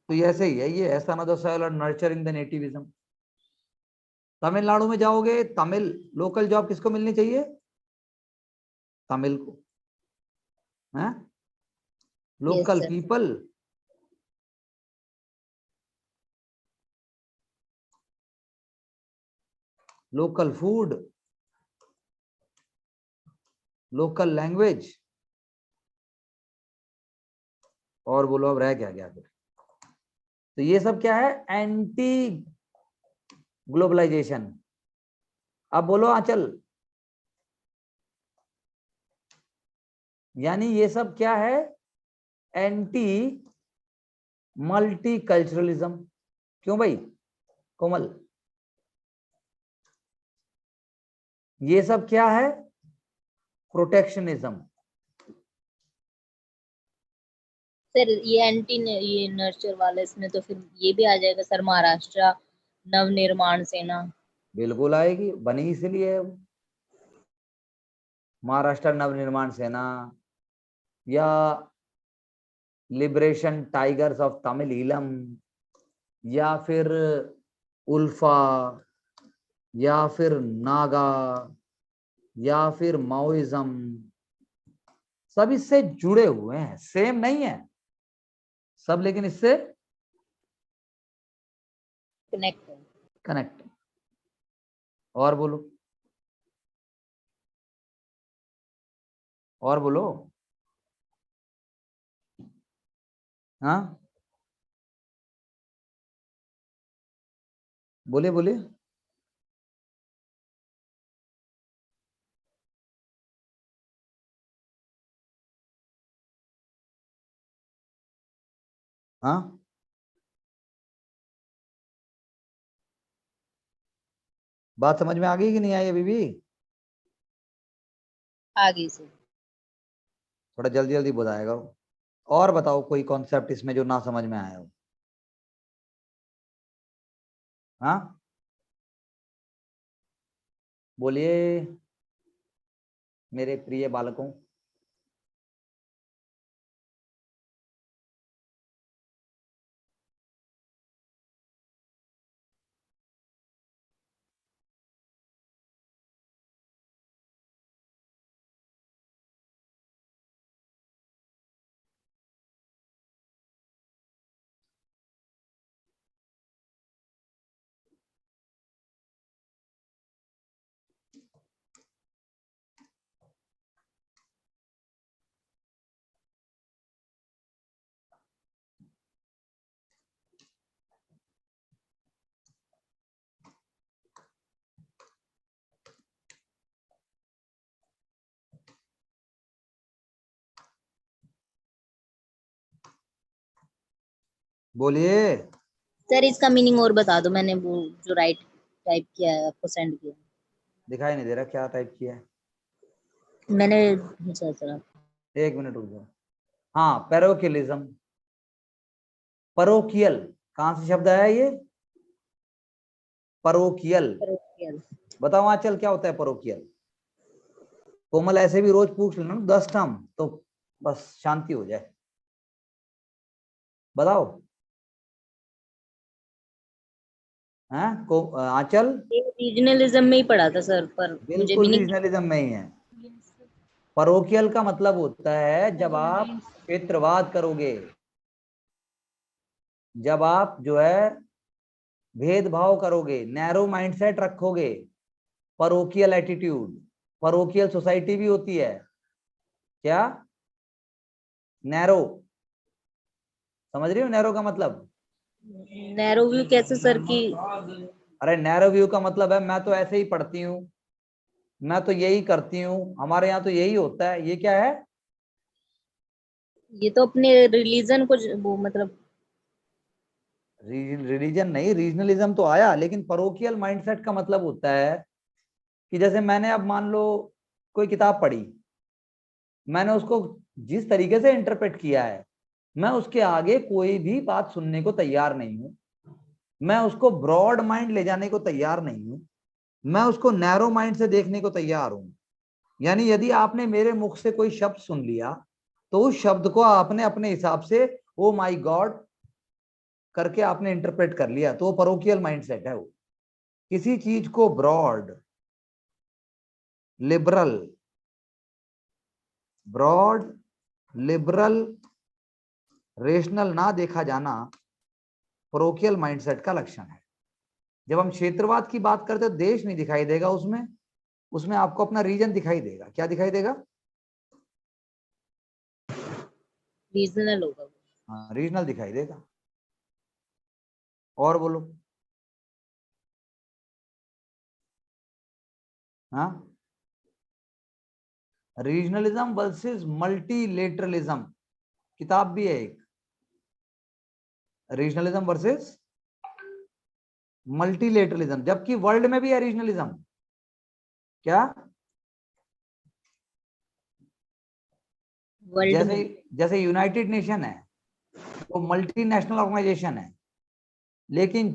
तो ये ऐसे ही है, ये है सन ऑफ द सॉयल और नर्चरिंग द नेटिविज्म। तमिलनाडु में जाओगे, तमिल लोकल जॉब किसको मिलनी चाहिए? तमिल को। है yes local sir. People, local food, local language. और बोलो अब रह क्या गया फिर? तो ये सब क्या है? Anti globalization. अब बोलो आंचल, यानी ये सब क्या है? Anti multiculturalism. क्यों भाई कोमल? ये सब क्या है? प्रोटेक्शनिज्म। सर ये एंटी ये नर्चर वाला, इसमें तो फिर ये भी आ जाएगा सर, महाराष्ट्र नवनिर्माण सेना। बिल्कुल आएगी, बनी इसलिए है वो। महाराष्ट्र नवनिर्माण सेना या लिबरेशन टाइगर्स ऑफ तमिल या फिर उल्फा या फिर नागा या फिर माओइज्म, सब इससे जुड़े हुए हैं, सेम नहीं है सब, लेकिन इससे कनेक्ट। कनेक्ट। और बोलो, और बोलो। हाँ बोले बोले। हाँ बात समझ में आ गई कि नहीं आई अभी भी? आगे से थोड़ा जल्दी जल्दी बताएगा। और बताओ कोई कॉन्सेप्ट इसमें जो ना समझ में आया हो। हाँ बोलिए मेरे प्रिय बालकों। बोलिए। सर इसका मीनिंग और बता दो, मैंने वो जो राइट टाइप किया है आपको सेंड किया। दिखाई नहीं दे रहा क्या टाइप किया है? मैंने भेजा सर। एक मिनट रुक जाओ। हाँ पैरोकियलिज्म। परोकियल कहां से शब्द आया ये? परोकियल। बताओ आंचल क्या होता है परोकियल? कोमल ऐसे भी रोज पूछ लेना 10 टर्म तो बस शांति हो जाए। बताओ। हैं को आंचल? रीजनलिज्म में ही पढ़ा था सर, पर मुझे बिल्कुल मीनिंग। रीजनलिज्म में ही है। परोकियल का मतलब होता है जब आप क्षेत्रवाद करोगे, जब आप जो है भेदभाव करोगे, नैरो माइंडसेट रखोगे, परोकियल एटीट्यूड। परोकियल सोसाइटी भी होती है क्या? नैरो, समझ रही हो नैरो का मतलब? नैरो व्यू कैसे सर की? अरे नैरो व्यू का मतलब है मैं तो ऐसे ही पढ़ती हूँ, मैं तो यही करती हूँ, हमारे यहाँ तो यही होता है, ये क्या है? ये तो अपने रिलीजन को वो मतलब। रिलीजन नहीं, रीजनलिज्म तो आया, लेकिन परोकियल माइंडसेट का मतलब होता है कि जैसे मैंने अब मान लो कोई किताब पढ़ी, मैंने उसको जिस तरीके से इंटरप्रेट किया है, मैं उसके आगे कोई भी बात सुनने को तैयार नहीं हूं। मैं उसको ब्रॉड माइंड ले जाने को तैयार नहीं हूं, मैं उसको नैरो माइंड से देखने को तैयार हूं। यानी यदि आपने मेरे मुख से कोई शब्द सुन लिया तो उस शब्द को आपने अपने हिसाब से ओ माई गॉड करके आपने इंटरप्रेट कर लिया, तो वो परोकियल माइंडसेट है। वो किसी चीज को broad, liberal, broad liberal, rational ना देखा जाना परोकियल माइंडसेट का लक्षण है। जब हम क्षेत्रवाद की बात करते हैं, देश नहीं दिखाई देगा उसमें, उसमें आपको अपना रीजन दिखाई देगा। क्या दिखाई देगा? रीजनल होगा। हाँ रीजनल दिखाई देगा। और बोलो। हाँ रीजनलिज्म वर्सेस मल्टीलेटरलिज्म, किताब भी है एक, रीजनलिज्म वर्सेस मल्टीलेटरलिज्म, जबकि वर्ल्ड में भी है रीजनलिज्म। क्या? वर्ल्ड जैसे में जैसे यूनाइटेड नेशन है वो मल्टीनेशनल ऑर्गेनाइजेशन है, लेकिन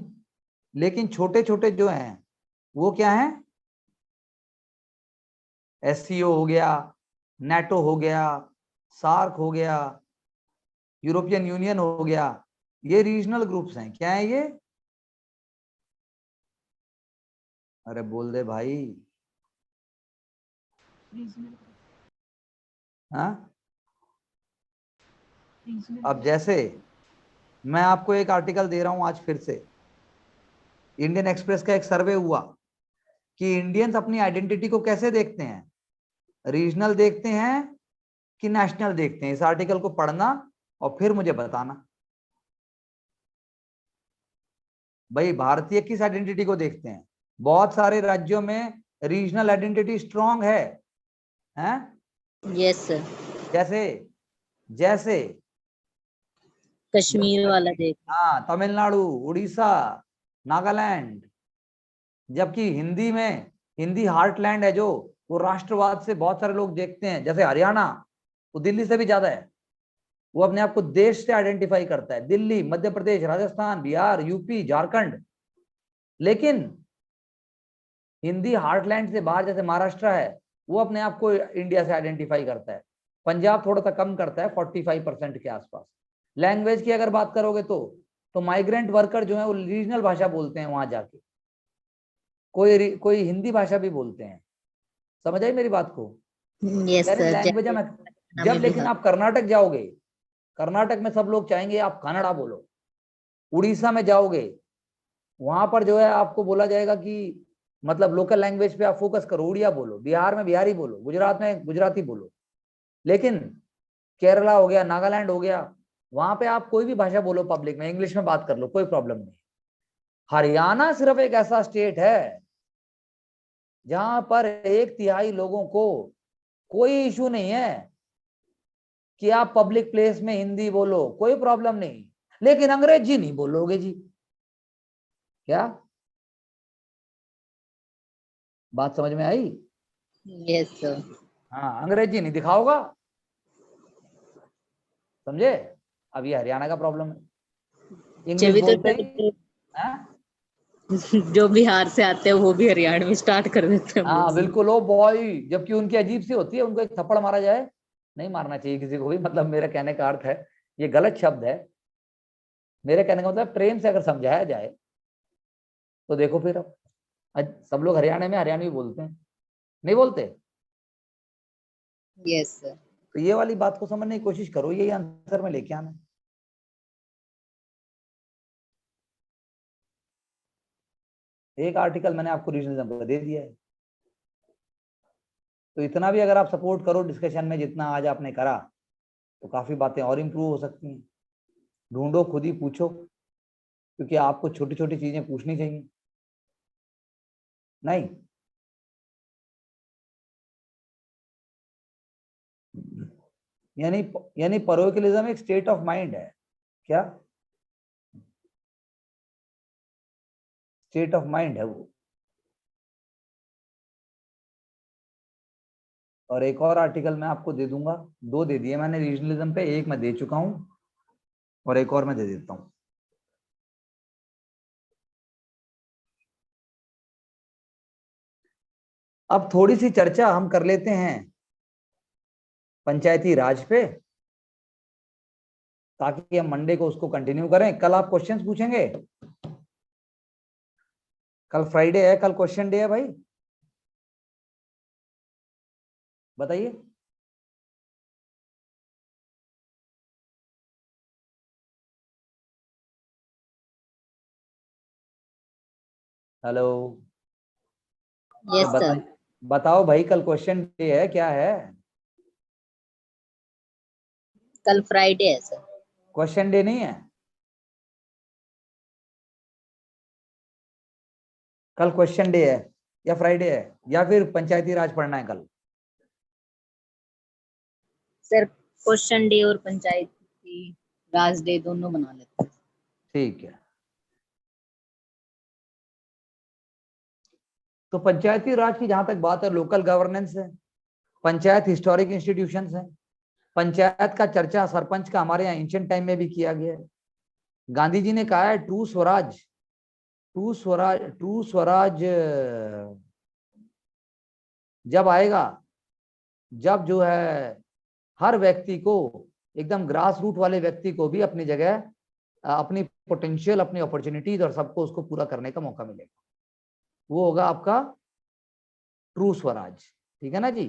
लेकिन छोटे छोटे जो हैं वो क्या है, एससीओ हो गया, नेटो हो गया, सार्क हो गया, यूरोपियन यूनियन हो गया, ये रीजनल ग्रुप्स हैं। क्या है ये? अरे बोल दे भाई। रीजनल हाँ, रीजनल अब जैसे मैं आपको एक आर्टिकल दे रहा हूं आज फिर से, इंडियन एक्सप्रेस का एक सर्वे हुआ कि इंडियंस अपनी आइडेंटिटी को कैसे देखते हैं, रीजनल देखते हैं कि नेशनल देखते हैं। इस आर्टिकल को पढ़ना और फिर मुझे बताना भाई भारतीय किस आइडेंटिटी को देखते हैं। बहुत सारे राज्यों में रीजनल आइडेंटिटी स्ट्रांग है, हैं? यस सर, जैसे जैसे कश्मीर वाला देख। हाँ, तमिलनाडु, उड़ीसा, नागालैंड। जबकि हिंदी में, हिंदी हार्टलैंड है जो, वो राष्ट्रवाद से बहुत सारे लोग देखते हैं। जैसे हरियाणा, वो दिल्ली से भी ज्यादा है, वो अपने आप को देश से आइडेंटिफाई करता है, दिल्ली, मध्य प्रदेश, राजस्थान, बिहार, यूपी, झारखंड। लेकिन हिंदी हार्टलैंड से बाहर जैसे महाराष्ट्र है, वो अपने आप को इंडिया से आइडेंटिफाई करता है। पंजाब थोड़ा सा कम करता है, 45% के आसपास। लैंग्वेज की अगर बात करोगे तो माइग्रेंट वर्कर जो है वो रीजनल भाषा बोलते हैं वहां जाके, कोई हिंदी भाषा भी बोलते हैं। समझ आई मेरी बात को? यस यानी सर, लैंग्वेज जैसे में, पटना जब में लेकिन बिहार। आप कर्नाटक जाओगे, कर्नाटक में सब लोग चाहेंगे आप कन्नड़ा बोलो। उड़ीसा में जाओगे, वहां पर जो है आपको बोला जाएगा कि मतलब लोकल लैंग्वेज पे आप फोकस करो, उड़िया बोलो। बिहार में बिहारी बोलो, गुजरात में गुजराती बोलो। लेकिन केरला हो गया, नागालैंड हो गया, वहां पे आप कोई भी भाषा बोलो, पब्लिक में इंग्लिश में बात कर लो, कोई प्रॉब्लम नहीं। हरियाणा सिर्फ एक ऐसा स्टेट है जहां पर 1/3 लोगों को कोई इशू नहीं है कि आप पब्लिक प्लेस में हिंदी बोलो, कोई प्रॉब्लम नहीं, लेकिन अंग्रेजी नहीं बोलोगे जी। क्या बात समझ में आई? यस सर, हाँ, अंग्रेजी नहीं दिखाओगा, समझे? अब ये हरियाणा का प्रॉब्लम है, इंग्लिश जब तो बोलते ही। सर हाँ, जो बिहार से आते हैं वो भी हरियाणा में स्टार्ट कर देते हैं हाँ बोलना। बिल्कुल, ओ बॉय, जबकि उनकी अजीब सी होती है, उनको एक थप्पड़ मारा जाए, नहीं मारना चाहिए किसी को भी, मतलब मेरा कहने का अर्थ है, ये गलत शब्द है। मेरे कहने का मतलब प्रेम से अगर समझाया जाए तो देखो फिर अब सब लोग हरियाणा में हरियाणवी बोलते हैं, नहीं बोलते? यस सर, तो ये वाली बात को समझने की कोशिश करो, यही आंसर में लेके आना। एक आर्टिकल मैंने आपको रीजनलिज्म का दे दिया है, तो इतना भी अगर आप सपोर्ट करो डिस्कशन में जितना आज आपने करा, तो काफी बातें और इम्प्रूव हो सकती हैं। ढूंढो, खुद ही पूछो, क्योंकि आपको छोटी छोटी चीजें पूछनी चाहिए। नहीं, यानी यानी परोकिलिज्म एक स्टेट ऑफ माइंड है। क्या स्टेट ऑफ माइंड है वो? और एक और आर्टिकल मैं आपको दे दूंगा, 2 दे दिए मैंने रीजनलिज्म पे, एक मैं दे चुका हूं और एक और मैं दे देता हूं। अब थोड़ी सी चर्चा हम कर लेते हैं पंचायती राज पे, ताकि हम मंडे को उसको कंटिन्यू करें। कल आप क्वेश्चंस पूछेंगे? कल फ्राइडे है, कल क्वेश्चन डे है भाई, बताइए। हेलो, यस बता, सर, बताओ भाई, कल क्वेश्चन डे है, क्या है? कल फ्राइडे है सर। क्वेश्चन डे नहीं है कल? क्वेश्चन डे है या फ्राइडे है, या फिर पंचायती राज पढ़ना है कल? सर क्वेश्चन डे और पंचायती राज डे दोनों बना लेते हैं। ठीक है, तो पंचायती राज की जहां तक बात है, लोकल गवर्नेंस है, पंचायत हिस्टोरिक इंस्टीट्यूशंस है। पंचायत का चर्चा सरपंच का हमारे यहाँ एंशिएंट टाइम में भी किया गया है। गांधी जी ने कहा है true Swaraj, true Swaraj, true Swaraj जब आएगा जब जो है हर व्यक्ति को, एकदम ग्रास रूट वाले व्यक्ति को भी अपनी जगह, अपनी पोटेंशियल, अपनी अपॉर्चुनिटीज और सबको उसको पूरा करने का मौका मिलेगा। वो होगा आपका ट्रू स्वराज। ठीक है ना जी,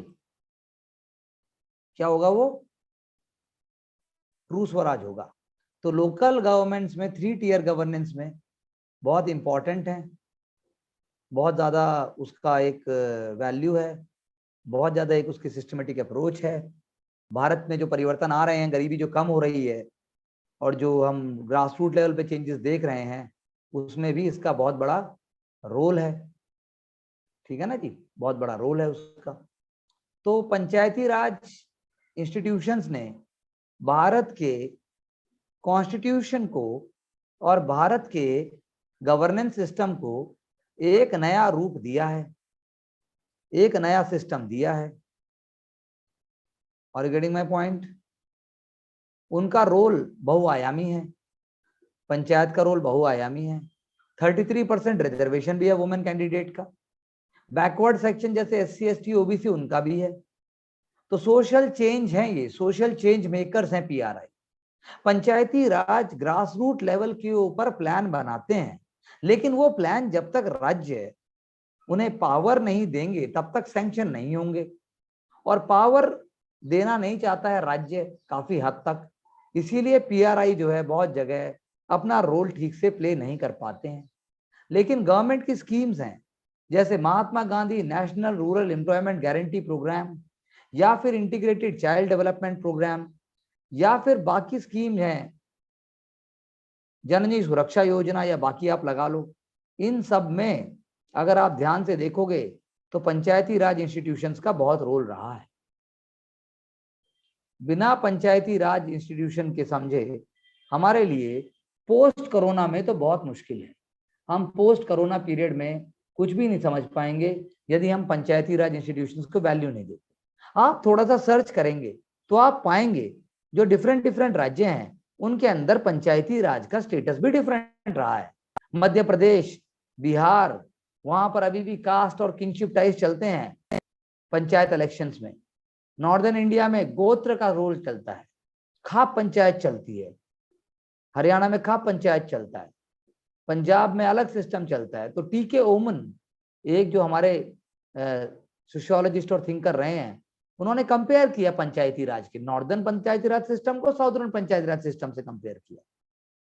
क्या होगा वो? ट्रू स्वराज होगा। तो लोकल गवर्नमेंट्स में 3 टियर गवर्नेंस में बहुत इंपॉर्टेंट है, बहुत ज्यादा उसका एक वैल्यू है, बहुत ज्यादा एक उसकी सिस्टमेटिक अप्रोच है। भारत में जो परिवर्तन आ रहे हैं, गरीबी जो कम हो रही है और जो हम ग्रास रूट लेवल पे चेंजेस देख रहे हैं, उसमें भी इसका बहुत बड़ा रोल है। ठीक है ना जी, बहुत बड़ा रोल है उसका। तो पंचायती राज इंस्टीट्यूशंस ने भारत के कॉन्स्टिट्यूशन को और भारत के गवर्नेंस सिस्टम को एक नया रूप दिया है, एक नया सिस्टम दिया है। और गेटिंग माय पॉइंट, उनका रोल बहुआयामी है, पंचायत का रोल बहुआयामी है। 33% रिजर्वेशन भी है वुमेन कैंडिडेट का। बैकवर्ड सेक्शन जैसे SC ST OBC उनका भी है। तो सोशल चेंज है, ये सोशल चेंज मेकर्स हैं PRI। पंचायती राज ग्रास रूट लेवल के ऊपर प्लान बनाते हैं, लेकिन वो प्लान जब तक राज्य उन्हें पावर नहीं देंगे तब तक सैंक्शन नहीं होंगे। और पावर देना नहीं चाहता है राज्य काफी हद तक, इसीलिए PRI जो है बहुत जगह अपना रोल ठीक से प्ले नहीं कर पाते हैं। लेकिन गवर्नमेंट की स्कीम्स हैं, जैसे Mahatma Gandhi national rural employment guarantee programme, या फिर इंटीग्रेटेड चाइल्ड डेवलपमेंट प्रोग्राम, या फिर बाकी स्कीम हैं, जननी सुरक्षा योजना, या बाकी आप लगा लो। इन सब में अगर आप ध्यान से देखोगे तो पंचायती राज इंस्टीट्यूशंस का बहुत रोल रहा है। बिना पंचायती राज इंस्टीट्यूशन के समझे हमारे लिए पोस्ट कोरोना में तो बहुत मुश्किल है। हम पोस्ट कोरोना पीरियड में कुछ भी नहीं समझ पाएंगे यदि हम पंचायती राज इंस्टीट्यूशंस को वैल्यू नहीं देते। आप थोड़ा सा सर्च करेंगे तो आप पाएंगे जो डिफरेंट डिफरेंट राज्य हैं उनके अंदर पंचायती राज का स्टेटस भी डिफरेंट रहा है। मध्य प्रदेश, बिहार, वहां पर अभी भी कास्ट और किनशिप टाइज चलते हैं पंचायत इलेक्शंस में। नॉर्दर्न इंडिया में गोत्र का रोल चलता है, खाप पंचायत चलती है। हरियाणा में खाप पंचायत चलता है, पंजाब में अलग सिस्टम चलता है। तो TK ओमन, एक जो हमारे सोशियोलॉजिस्ट और थिंकर रहे हैं, उन्होंने कंपेयर किया पंचायती राज के, नॉर्दर्न पंचायती राज सिस्टम को साउदर्न पंचायती राज सिस्टम से कंपेयर किया।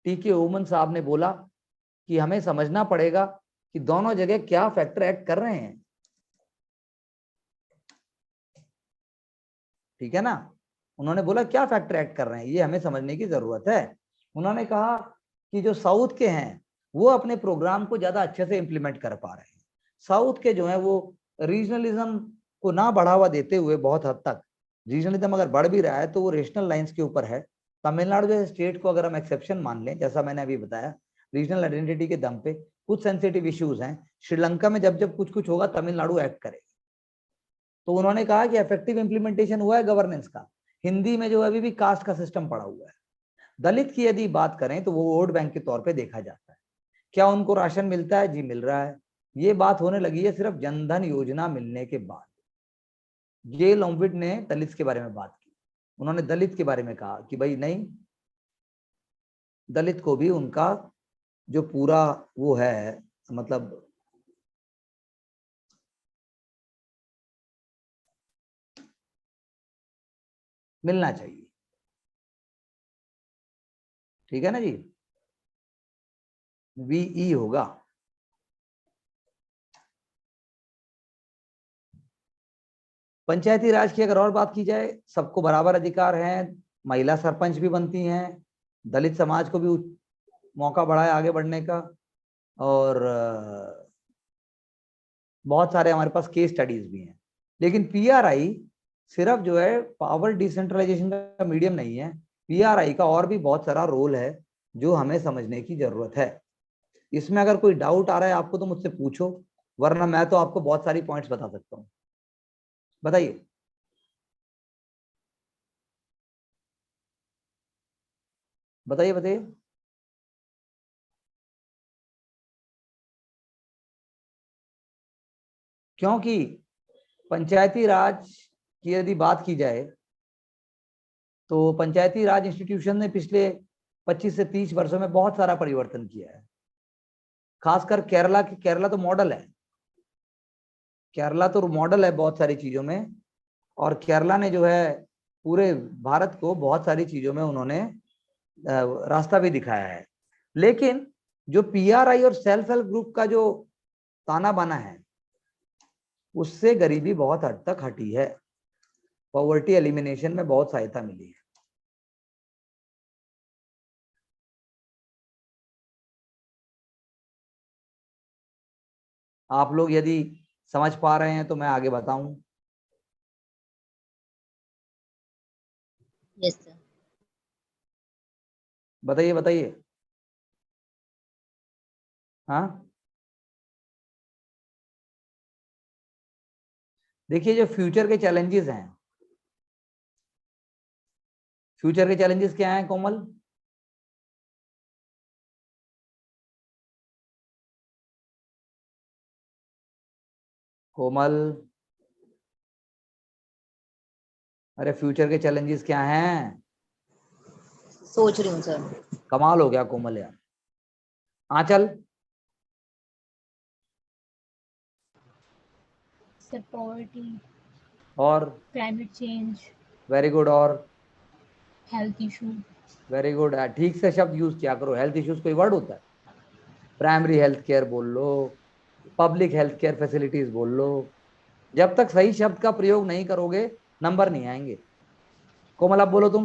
TK ओमन साहब ने बोला कि हमें समझना पड़ेगा कि दोनों जगह क्या फैक्टर एक्ट कर रहे हैं। ठीक है ना, उन्होंने बोला क्या फैक्टर एक्ट कर रहे हैं, ये हमें समझने की जरूरत है। उन्होंने कहा कि जो साउथ के हैं वो अपने प्रोग्राम को ज्यादा अच्छे से इंप्लीमेंट कर पा रहे हैं। साउथ के जो है वो रीजनलिज्म को ना बढ़ावा देते हुए बहुत हद तक, रीजनलिज्म अगर बढ़ भी रहा है तो वो रेशनल लाइंस के ऊपर है। तमिलनाडु जैसे स्टेट को अगर हम एक्सेप्शन मान लें, जैसा मैंने अभी बताया, रीजनल आइडेंटिटी के दम पे कुछ सेंसिटिव इश्यूज हैं। श्रीलंका में जब जब कुछ कुछ होगा तमिलनाडु एक्ट करेगा। तो उन्होंने कहा कि इफेक्टिव इंप्लीमेंटेशन हुआ है गवर्नेंस का। हिंदी में जो अभी भी कास्ट का सिस्टम पड़ा हुआ है। दलित की यदि बात करें तो वो वोट बैंक के तौर पे देखा जाता है। क्या उनको राशन मिलता है? जी मिल रहा है। ये बात होने लगी है सिर्फ जनधन योजना मिलने के बाद। जे लोम्बिट ने दलित के बारे में बात की, उन्होंने दलित के बारे में कहा कि भाई नहीं, दलित को भी उनका जो पूरा वो है, मतलब मिलना चाहिए। ठीक है ना जी, VE होगा। पंचायती राज की अगर और बात की जाए, सबको बराबर अधिकार हैं, महिला सरपंच भी बनती हैं, दलित समाज को भी मौका बढ़ा है आगे बढ़ने का, और बहुत सारे हमारे पास केस स्टडीज भी हैं। लेकिन PRI सिर्फ जो है पावर डिसेंट्रलाइजेशन का मीडियम नहीं है, पीआरआई का और भी बहुत सारा रोल है जो हमें समझने की जरूरत है। इसमें अगर कोई डाउट आ रहा है आपको तो मुझसे पूछो, वरना मैं तो आपको बहुत सारी पॉइंट्स बता सकता हूँ। बताइए। बताइए बताइए। क्योंकि पंचायती राज की यदि बात की जाए तो पंचायती राज इंस्टीट्यूशन ने पिछले 25 से 30 वर्षों में बहुत सारा परिवर्तन किया है। खासकर केरला तो मॉडल है, केरला तो मॉडल है बहुत सारी चीजों में, और केरला ने जो है पूरे भारत को बहुत सारी चीजों में उन्होंने रास्ता भी दिखाया है। लेकिन जो पीआरआई और सेल्फ हेल्प ग्रुप का जो ताना बाना है उससे गरीबी बहुत हद तक हटी है, पॉवर्टी एलिमिनेशन में बहुत सहायता मिली है। आप लोग यदि समझ पा रहे हैं तो मैं आगे बताऊं। Yes sir. बताइए बताइए। हाँ, देखिए जो फ्यूचर के चैलेंजेस हैं, फ्यूचर के चैलेंजेस क्या हैं कोमल? कोमल, अरे फ्यूचर के चैलेंजेस क्या हैं? सोच रही हूँ सर। कमाल हो गया कोमल यार। आंचल? सर पॉवर्टी, और? Climate change, very good. और? Health issue. Very good. ठीक से शब्द यूज किया करो। हेल्थ इश्यूज कोई वर्ड होता है? प्राइमरी हेल्थ केयर बोल लो, पब्लिक हेल्थ केयर फैसिलिटीज बोल लो। जब तक सही शब्द का प्रयोग नहीं करोगे नंबर नहीं आएंगे। कोमल आप बोलो तुम।